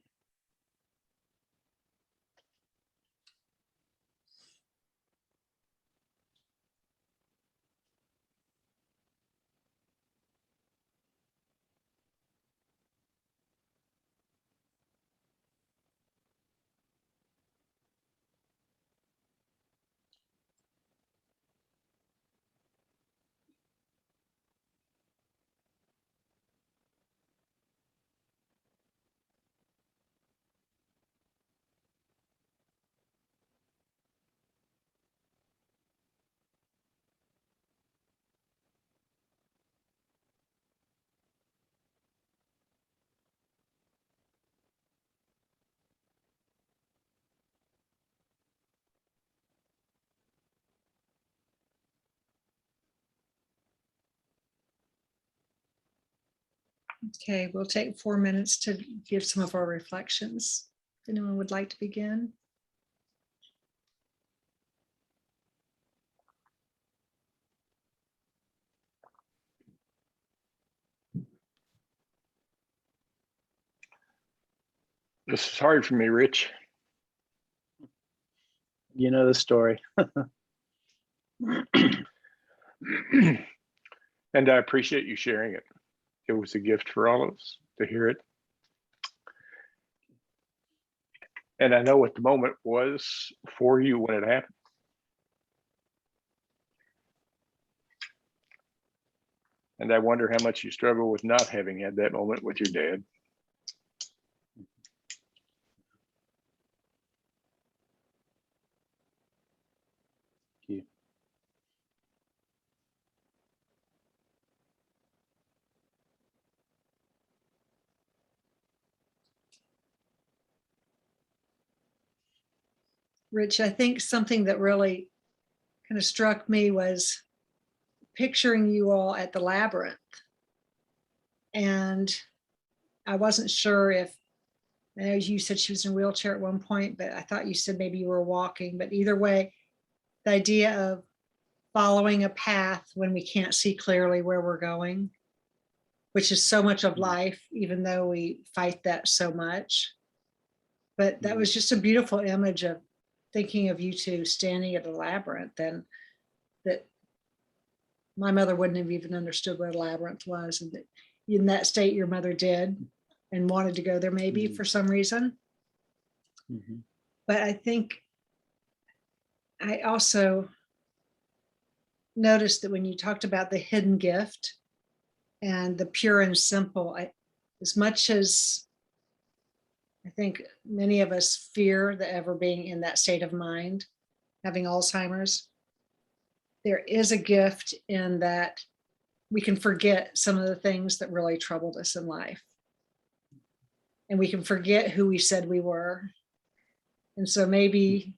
S2: Okay, we'll take 4 minutes to give some of our reflections. If anyone would like to begin.
S4: This is hard for me, Rich.
S1: You know the story.
S4: And I appreciate you sharing it. It was a gift for all of us to hear it. And I know what the moment was for you when it happened. And I wonder how much you struggle with not having had that moment with your dad.
S1: Thank you.
S2: Rich, I think something that really kind of struck me was picturing you all at the labyrinth. And I wasn't sure if, I know you said she was in a wheelchair at one point, but I thought you said maybe you were walking. But either way, the idea of following a path when we can't see clearly where we're going, which is so much of life, even though we fight that so much. But that was just a beautiful image of thinking of you two standing at a labyrinth, and that my mother wouldn't have even understood what a labyrinth was, and that in that state your mother did and wanted to go there maybe for some reason. But I think I also noticed that when you talked about the hidden gift and the pure and simple, as much as I think many of us fear the ever being in that state of mind, having Alzheimer's, there is a gift in that we can forget some of the things that really troubled us in life. And we can forget who we said we were. And so maybe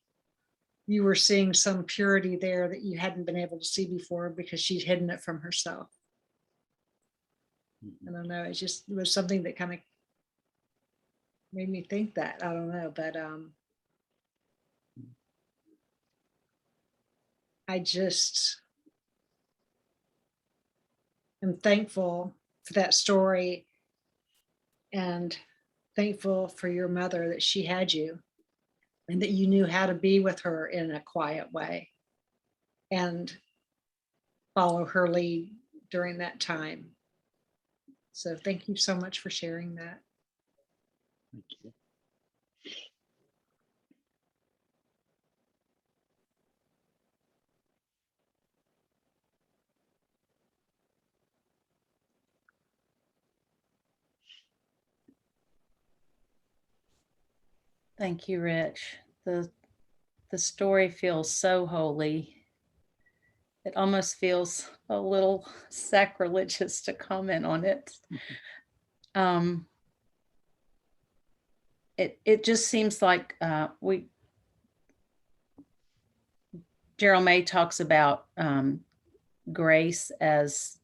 S2: you were seeing some purity there that you hadn't been able to see before because she'd hidden it from herself. I don't know. It was something that kind of made me think that. I don't know, but I just am thankful for that story and thankful for your mother that she had you and that you knew how to be with her in a quiet way and follow her lead during that time. So thank you so much for sharing that.
S1: Thank you.
S3: Thank you, Rich. The the story feels so holy. It almost feels a little sacrilegious to comment on it. It just seems like Gerald May talks about grace as,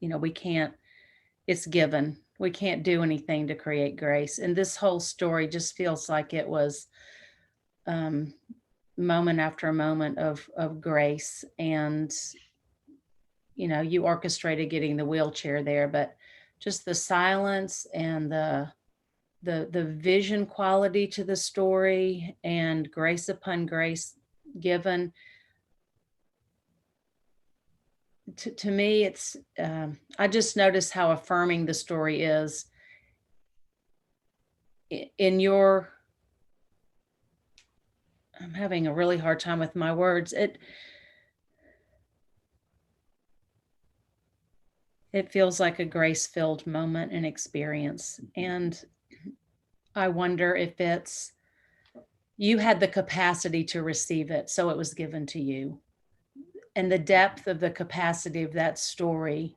S3: it's given. We can't do anything to create grace. And this whole story just feels like it was moment after moment of grace. And, you orchestrated getting the wheelchair there, but just the silence and the vision quality to the story and grace upon grace given. To me, it's I just noticed how affirming the story is in your, I'm having a really hard time with my words. It feels like a grace-filled moment and experience. And I wonder if it's, you had the capacity to receive it, so it was given to you. And the depth of the capacity of that story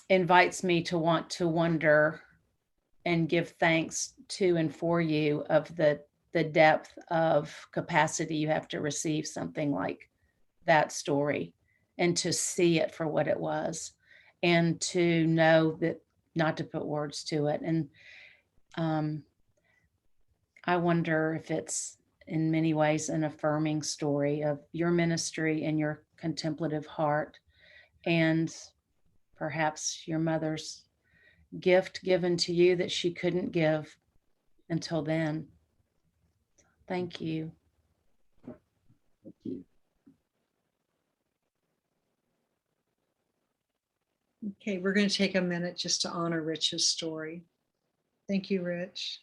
S3: invites me to want to wonder and give thanks to and for you of the depth of capacity you have to receive something like that story and to see it for what it was and to know that, not to put words to it. And I wonder if it's in many ways an affirming story of your ministry and your contemplative heart, and perhaps your mother's gift given to you that she couldn't give until then. Thank you.
S1: Thank you.
S2: Okay, we're going to take a minute just to honor Rich's story. Thank you, Rich.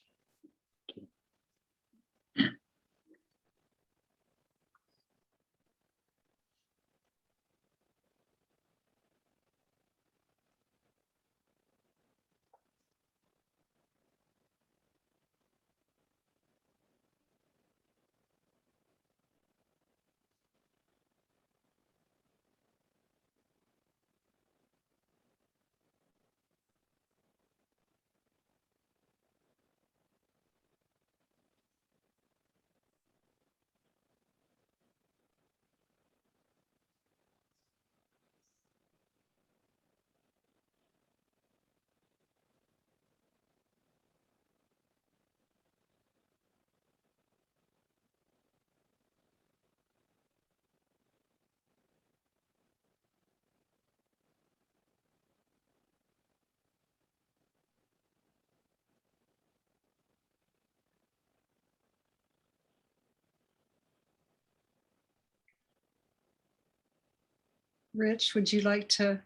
S2: Rich, would you like to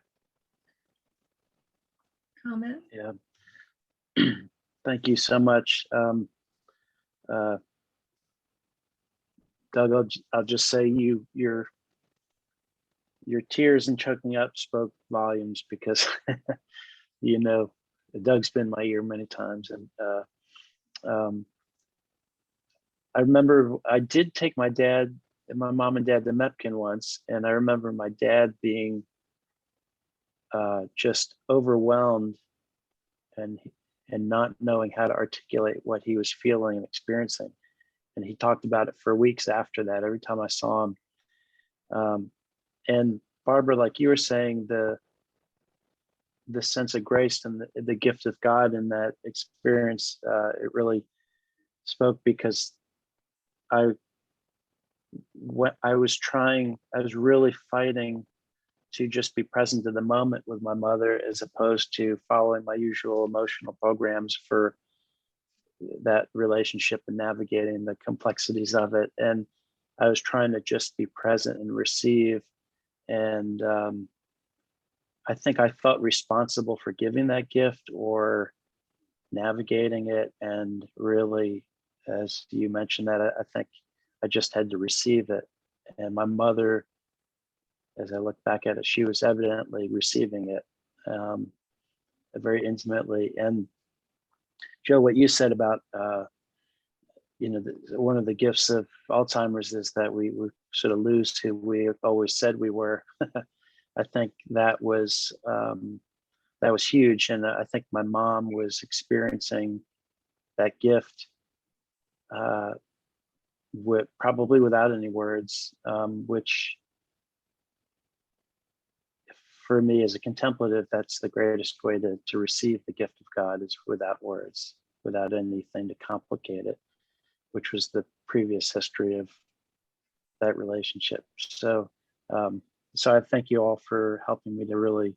S2: comment?
S1: Yeah. Thank you so much. Doug, I'll just say your tears and choking up spoke volumes, because Doug's been in my ear many times. And I remember I did take my dad and my mom and dad to Mepkin once, and I remember my dad being just overwhelmed and not knowing how to articulate what he was feeling and experiencing. And he talked about it for weeks after that, every time I saw him. And Barbara, like you were saying, the sense of grace and the gift of God in that experience, it really spoke, because I was really fighting to just be present in the moment with my mother, as opposed to following my usual emotional programs for that relationship and navigating the complexities of it. And I was trying to just be present and receive. And I think I felt responsible for giving that gift or navigating it. And really, as you mentioned that, I think I just had to receive it. And my mother, as I look back at it, she was evidently receiving it very intimately. And Joe, what you said about one of the gifts of Alzheimer's is that we sort of lose who we always said we were. I think that was huge, and I think my mom was experiencing that gift probably without any words, which for me as a contemplative, that's the greatest way to receive the gift of God, is without words, without anything to complicate it, which was the previous history of that relationship. So I thank you all for helping me to really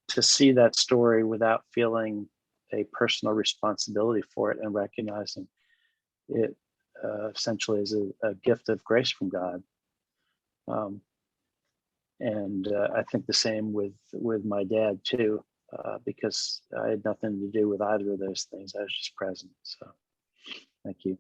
S1: to see that story without feeling a personal responsibility for it, and recognizing it essentially as a gift of grace from God. And I think the same with my dad too, because I had nothing to do with either of those things. I was just present. So thank you.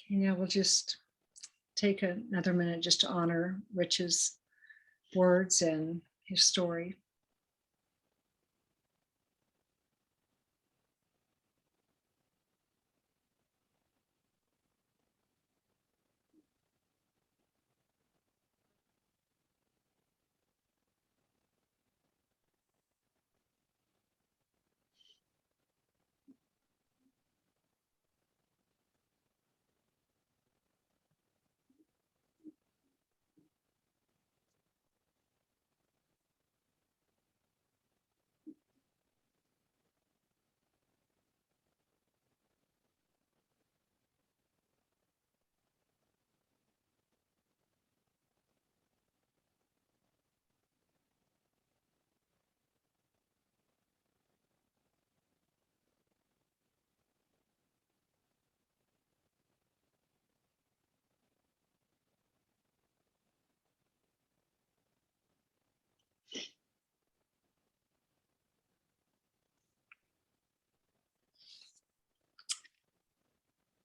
S2: Okay, now we'll just take another minute just to honor Rich's words and his story.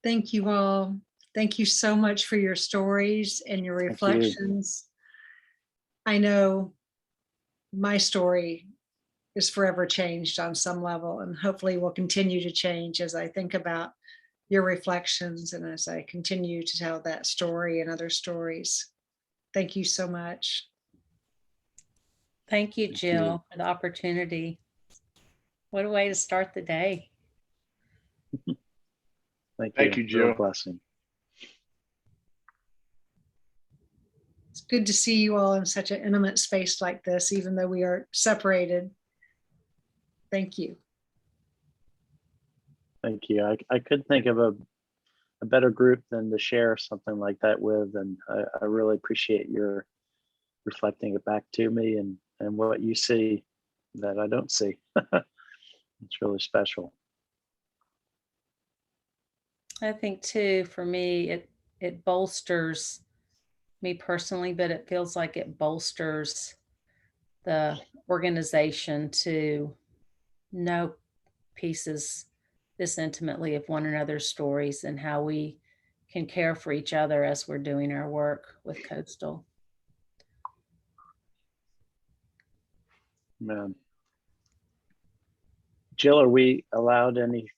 S2: Thank you all. Thank you so much for your stories and your
S1: Thank you.
S2: reflections. I know my story is forever changed on some level, and hopefully will continue to change as I think about your reflections and as I continue to tell that story and other stories. Thank you so much.
S3: Thank you,
S1: Thank
S3: Jill,
S1: you.
S3: for the opportunity. What a way to start the day.
S1: Thank you,
S4: Jill.
S1: Real blessing.
S2: It's good to see you all in such an intimate space like this, even though we are separated. Thank you.
S1: Thank you. I could think of a better group than to share something like that with, and I really appreciate your reflecting it back to me, and what you see that I don't see. It's really special.
S3: I think too, for me, it bolsters me personally, but it feels like it bolsters the organization to know pieces this intimately of one another's stories and how we can care for each other as we're doing our work with Coastal.
S1: Man. Jill, are we allowed any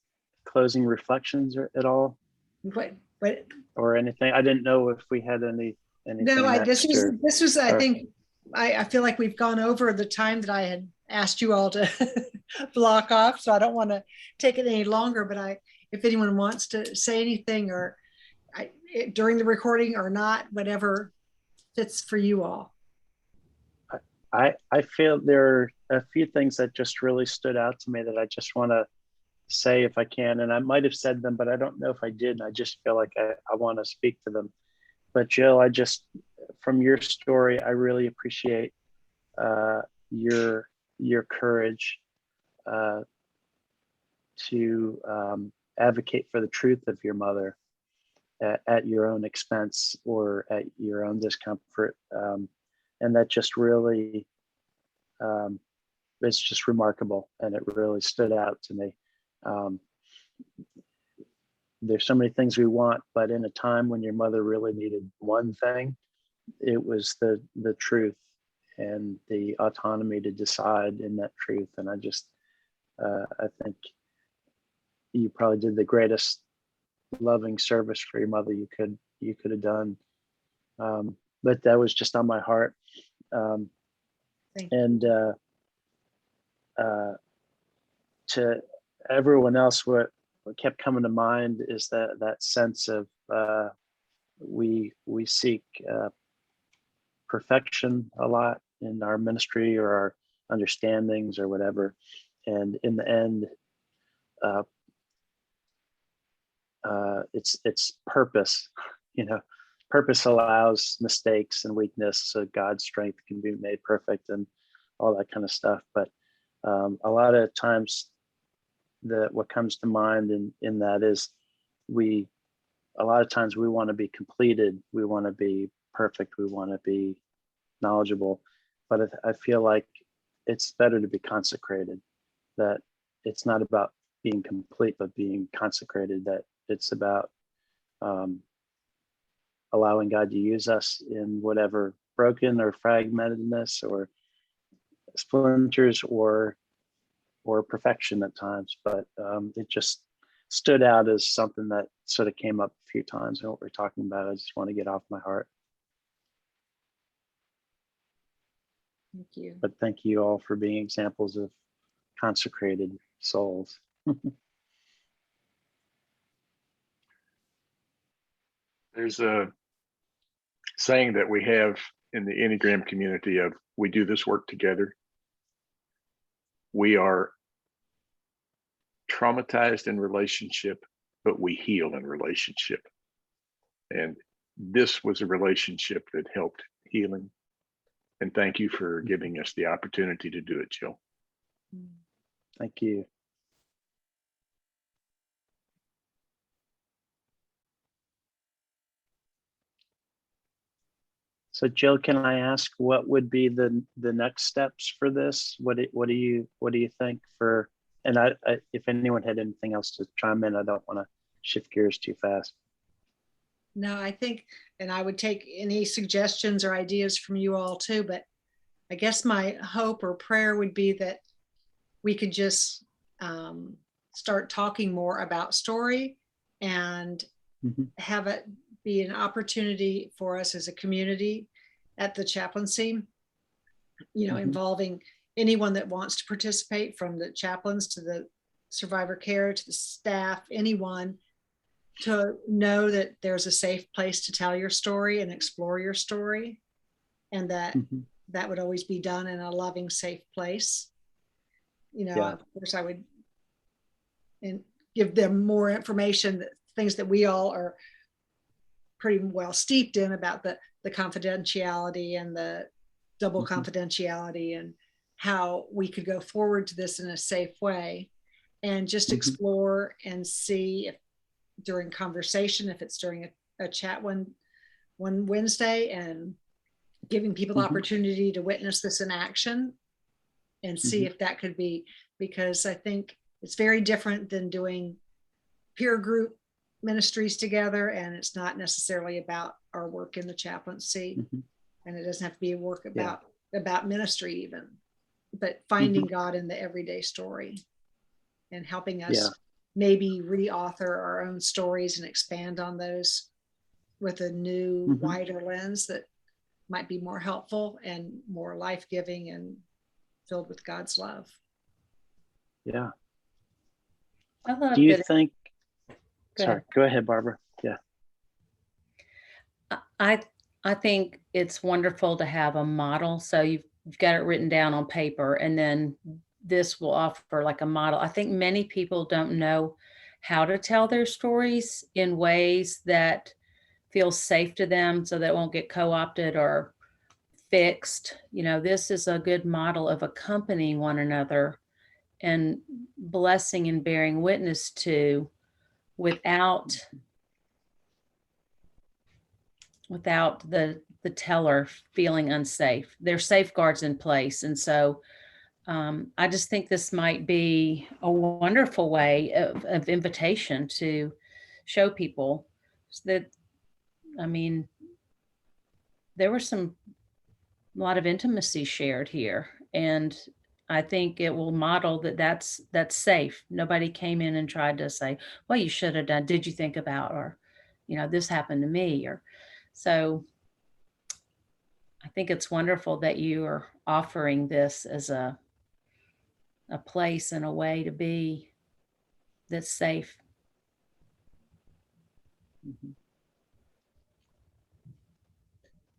S1: closing reflections at all,
S2: What,
S1: or anything? I didn't know if we had anything
S2: no,
S1: next,
S2: this was, I
S1: or-
S2: think, I feel like we've gone over the time that I had asked you all to block off, so I don't want to take it any longer, but if anyone wants to say anything or during the recording or not, whatever fits for you all.
S1: I feel there are a few things that just really stood out to me that I just want to say if I can, and I might have said them, but I don't know if I did. And I just feel like I want to speak to them. But Jill, from your story, I really appreciate your courage to advocate for the truth of your mother at your own expense or at your own discomfort. And that just really, it's just remarkable. And it really stood out to me. There's so many things we want, but in a time when your mother really needed one thing, it was the truth and the autonomy to decide in that truth. And I think you probably did the greatest loving service for your mother you could have done. But that was just on my heart. And to everyone else, what kept coming to mind is that sense of we seek perfection a lot in our ministry or our understandings or whatever, and in the end, it's purpose. Purpose allows mistakes and weakness, so God's strength can be made perfect and all that kind of stuff. But a lot of times, what comes to mind in that is a lot of times we want to be completed, we want to be perfect, we want to be knowledgeable, but I feel like it's better to be consecrated, that it's not about being complete, but being consecrated, that it's about allowing God to use us in whatever broken or fragmentedness or splinters or perfection at times. But it just stood out as something that sort of came up a few times in what we're talking about. I just want to get off my heart.
S2: Thank you.
S1: But thank you all for being examples of consecrated souls.
S4: There's a saying that we have in the Enneagram community of we do this work together. We are traumatized in relationship, but we heal in relationship. And this was a relationship that helped healing. And thank you for giving us the opportunity to do it, Jill.
S1: Thank you. So Jill, can I ask what would be the next steps for this? What do you think for? And I if anyone had anything else to chime in, I don't want to shift gears too fast.
S2: No, I think, and I would take any suggestions or ideas from you all too, but I guess my hope or prayer would be that we could just start talking more about story and have it be an opportunity for us as a community at the chaplaincy, involving anyone that wants to participate, from the chaplains to the survivor care to the staff, anyone, to know that there's a safe place to tell your story and explore your story, and that that would always be done in a loving, safe place. Of course I would give them more information, things that we all are pretty well steeped in about the confidentiality and the double
S1: Mhm.
S2: confidentiality and how we could go forward to this in a safe way and just
S1: Mhm.
S2: explore and see if during conversation, if it's during a chat one Wednesday, and giving people the
S1: Mhm.
S2: opportunity to witness this in action and see
S1: Mhm.
S2: if that could be, because I think it's very different than doing peer group ministries together, and it's not necessarily about our work in the chaplaincy,
S1: Mhm.
S2: and it doesn't have to be a work
S1: Yeah.
S2: about ministry even, but finding God in the everyday story and helping us
S1: Yeah.
S2: maybe reauthor our own stories and expand on those with a new,
S1: Mhm.
S2: wider lens that might be more helpful and more life-giving and filled with God's love.
S1: Yeah.
S3: I love
S1: Do you
S3: that.
S1: think,
S3: Go
S1: sorry,
S3: ahead.
S1: go ahead, Barbara. Yeah.
S3: I I think it's wonderful to have a model. So you've got it written down on paper, and then this will offer like a model. I think many people don't know how to tell their stories in ways that feel safe to them, so that won't get co-opted or fixed. This is a good model of accompanying one another and blessing and bearing witness to without the teller feeling unsafe. There's safeguards in place. And so I just think this might be a wonderful way of invitation to show people that, I mean, there was a lot of intimacy shared here. And I think it will model that's safe. Nobody came in and tried to say, well, you should have done, did you think about, or, this happened to me, or so. I think it's wonderful that you are offering this as a place and a way to be that's safe.
S1: Mhm.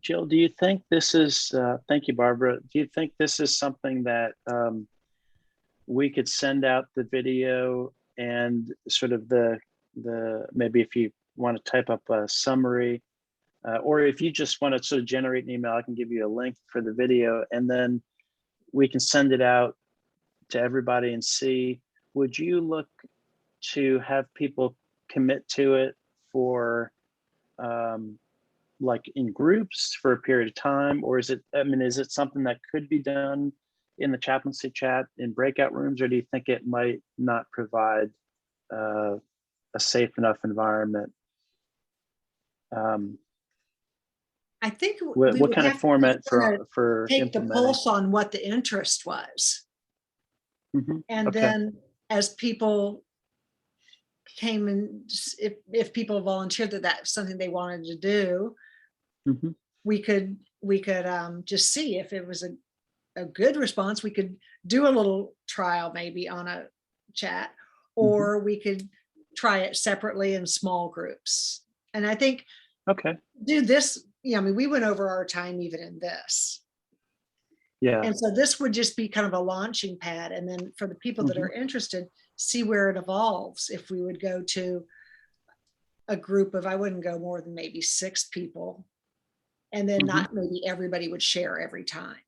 S1: Jill, do you think this is, thank you, Barbara. Do you think this is something that we could send out the video and sort of maybe if you want to type up a summary, or if you just want to sort of generate an email, I can give you a link for the video, and then we can send it out to everybody and see. Would you look to have people commit to it for like in groups for a period of time, or is it something that could be done in the chaplaincy chat in breakout rooms, or do you think it might not provide a safe enough environment?
S2: I think
S1: What,
S2: we
S1: what
S2: would
S1: kind of
S2: have to
S1: format
S2: kind of
S1: for
S2: take the
S1: implementing?
S2: pulse on what the interest was.
S1: Mhm.
S2: And
S1: Okay.
S2: then as people came and if people volunteered that that's something they wanted to do,
S1: Mhm.
S2: we could just see if it was a good response. We could do a little trial maybe on a chat, or we could try it separately in small groups. And I think
S1: Okay.
S2: do this, I mean, we went over our time even in this.
S1: Yeah.
S2: And so this would just be kind of a launching pad. And then for the people that are interested, see where it evolves. If we would go to a group of, I wouldn't go more than maybe 6 people, and then not maybe everybody would share every time.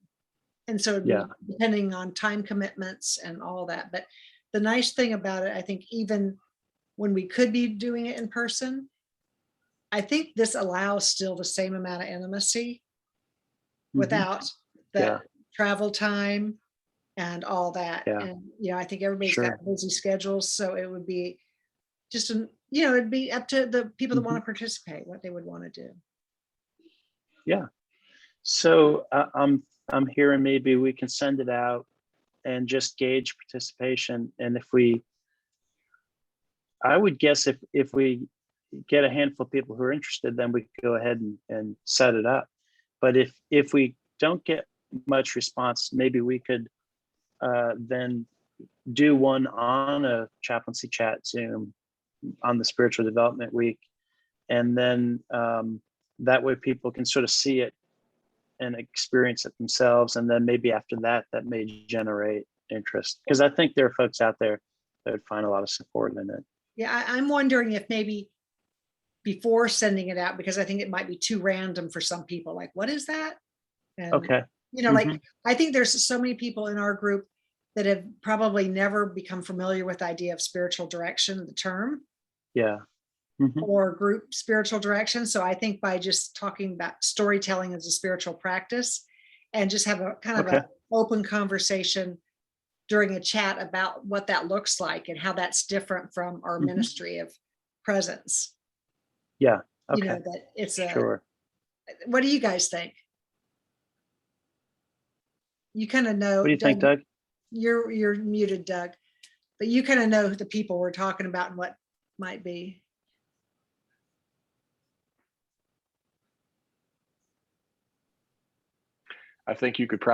S2: And so it'd be depending on time commitments and all that. But the nice thing about it, I think even when we could be doing it in person, I think this allows still the same amount of intimacy without the travel time and all that.
S1: Yeah.
S2: And, I think everybody's
S1: Sure.
S2: got busy schedules. So it would be just, it'd be up to the people that want to participate, what they would want to do.
S1: Yeah. So I'm hearing maybe we can send it out and just gauge participation. And I would guess if we get a handful of people who are interested, then we could go ahead and set it up. But if we don't get much response, maybe we could then do one on a chaplaincy chat Zoom on the spiritual development week. And then that way people can sort of see it and experience it themselves. And then maybe after that may generate interest. Because I think there are folks out there that would find a lot of support in it.
S2: Yeah, I'm wondering if maybe before sending it out, because I think it might be too random for some people, like, what is that? And
S1: Okay.
S2: You know,
S1: Mhm.
S2: like, I think there's so many people in our group that have probably never become familiar with the idea of spiritual direction, the term,
S1: Yeah. Mhm.
S2: or group spiritual direction. So I think by just talking about storytelling as a spiritual practice and just have a kind of
S1: Okay.
S2: an open conversation during a chat about what that looks like and how that's different from our
S1: Mhm.
S2: ministry of presence.
S1: Yeah.
S2: You know,
S1: Okay.
S2: that it's a,
S1: Sure.
S2: what do you guys think? You kind of know,
S1: What do you think,
S2: Doug,
S1: Doug?
S2: you're muted, Doug, but you kind of know the people we're talking about and what might be.
S4: I think you could probably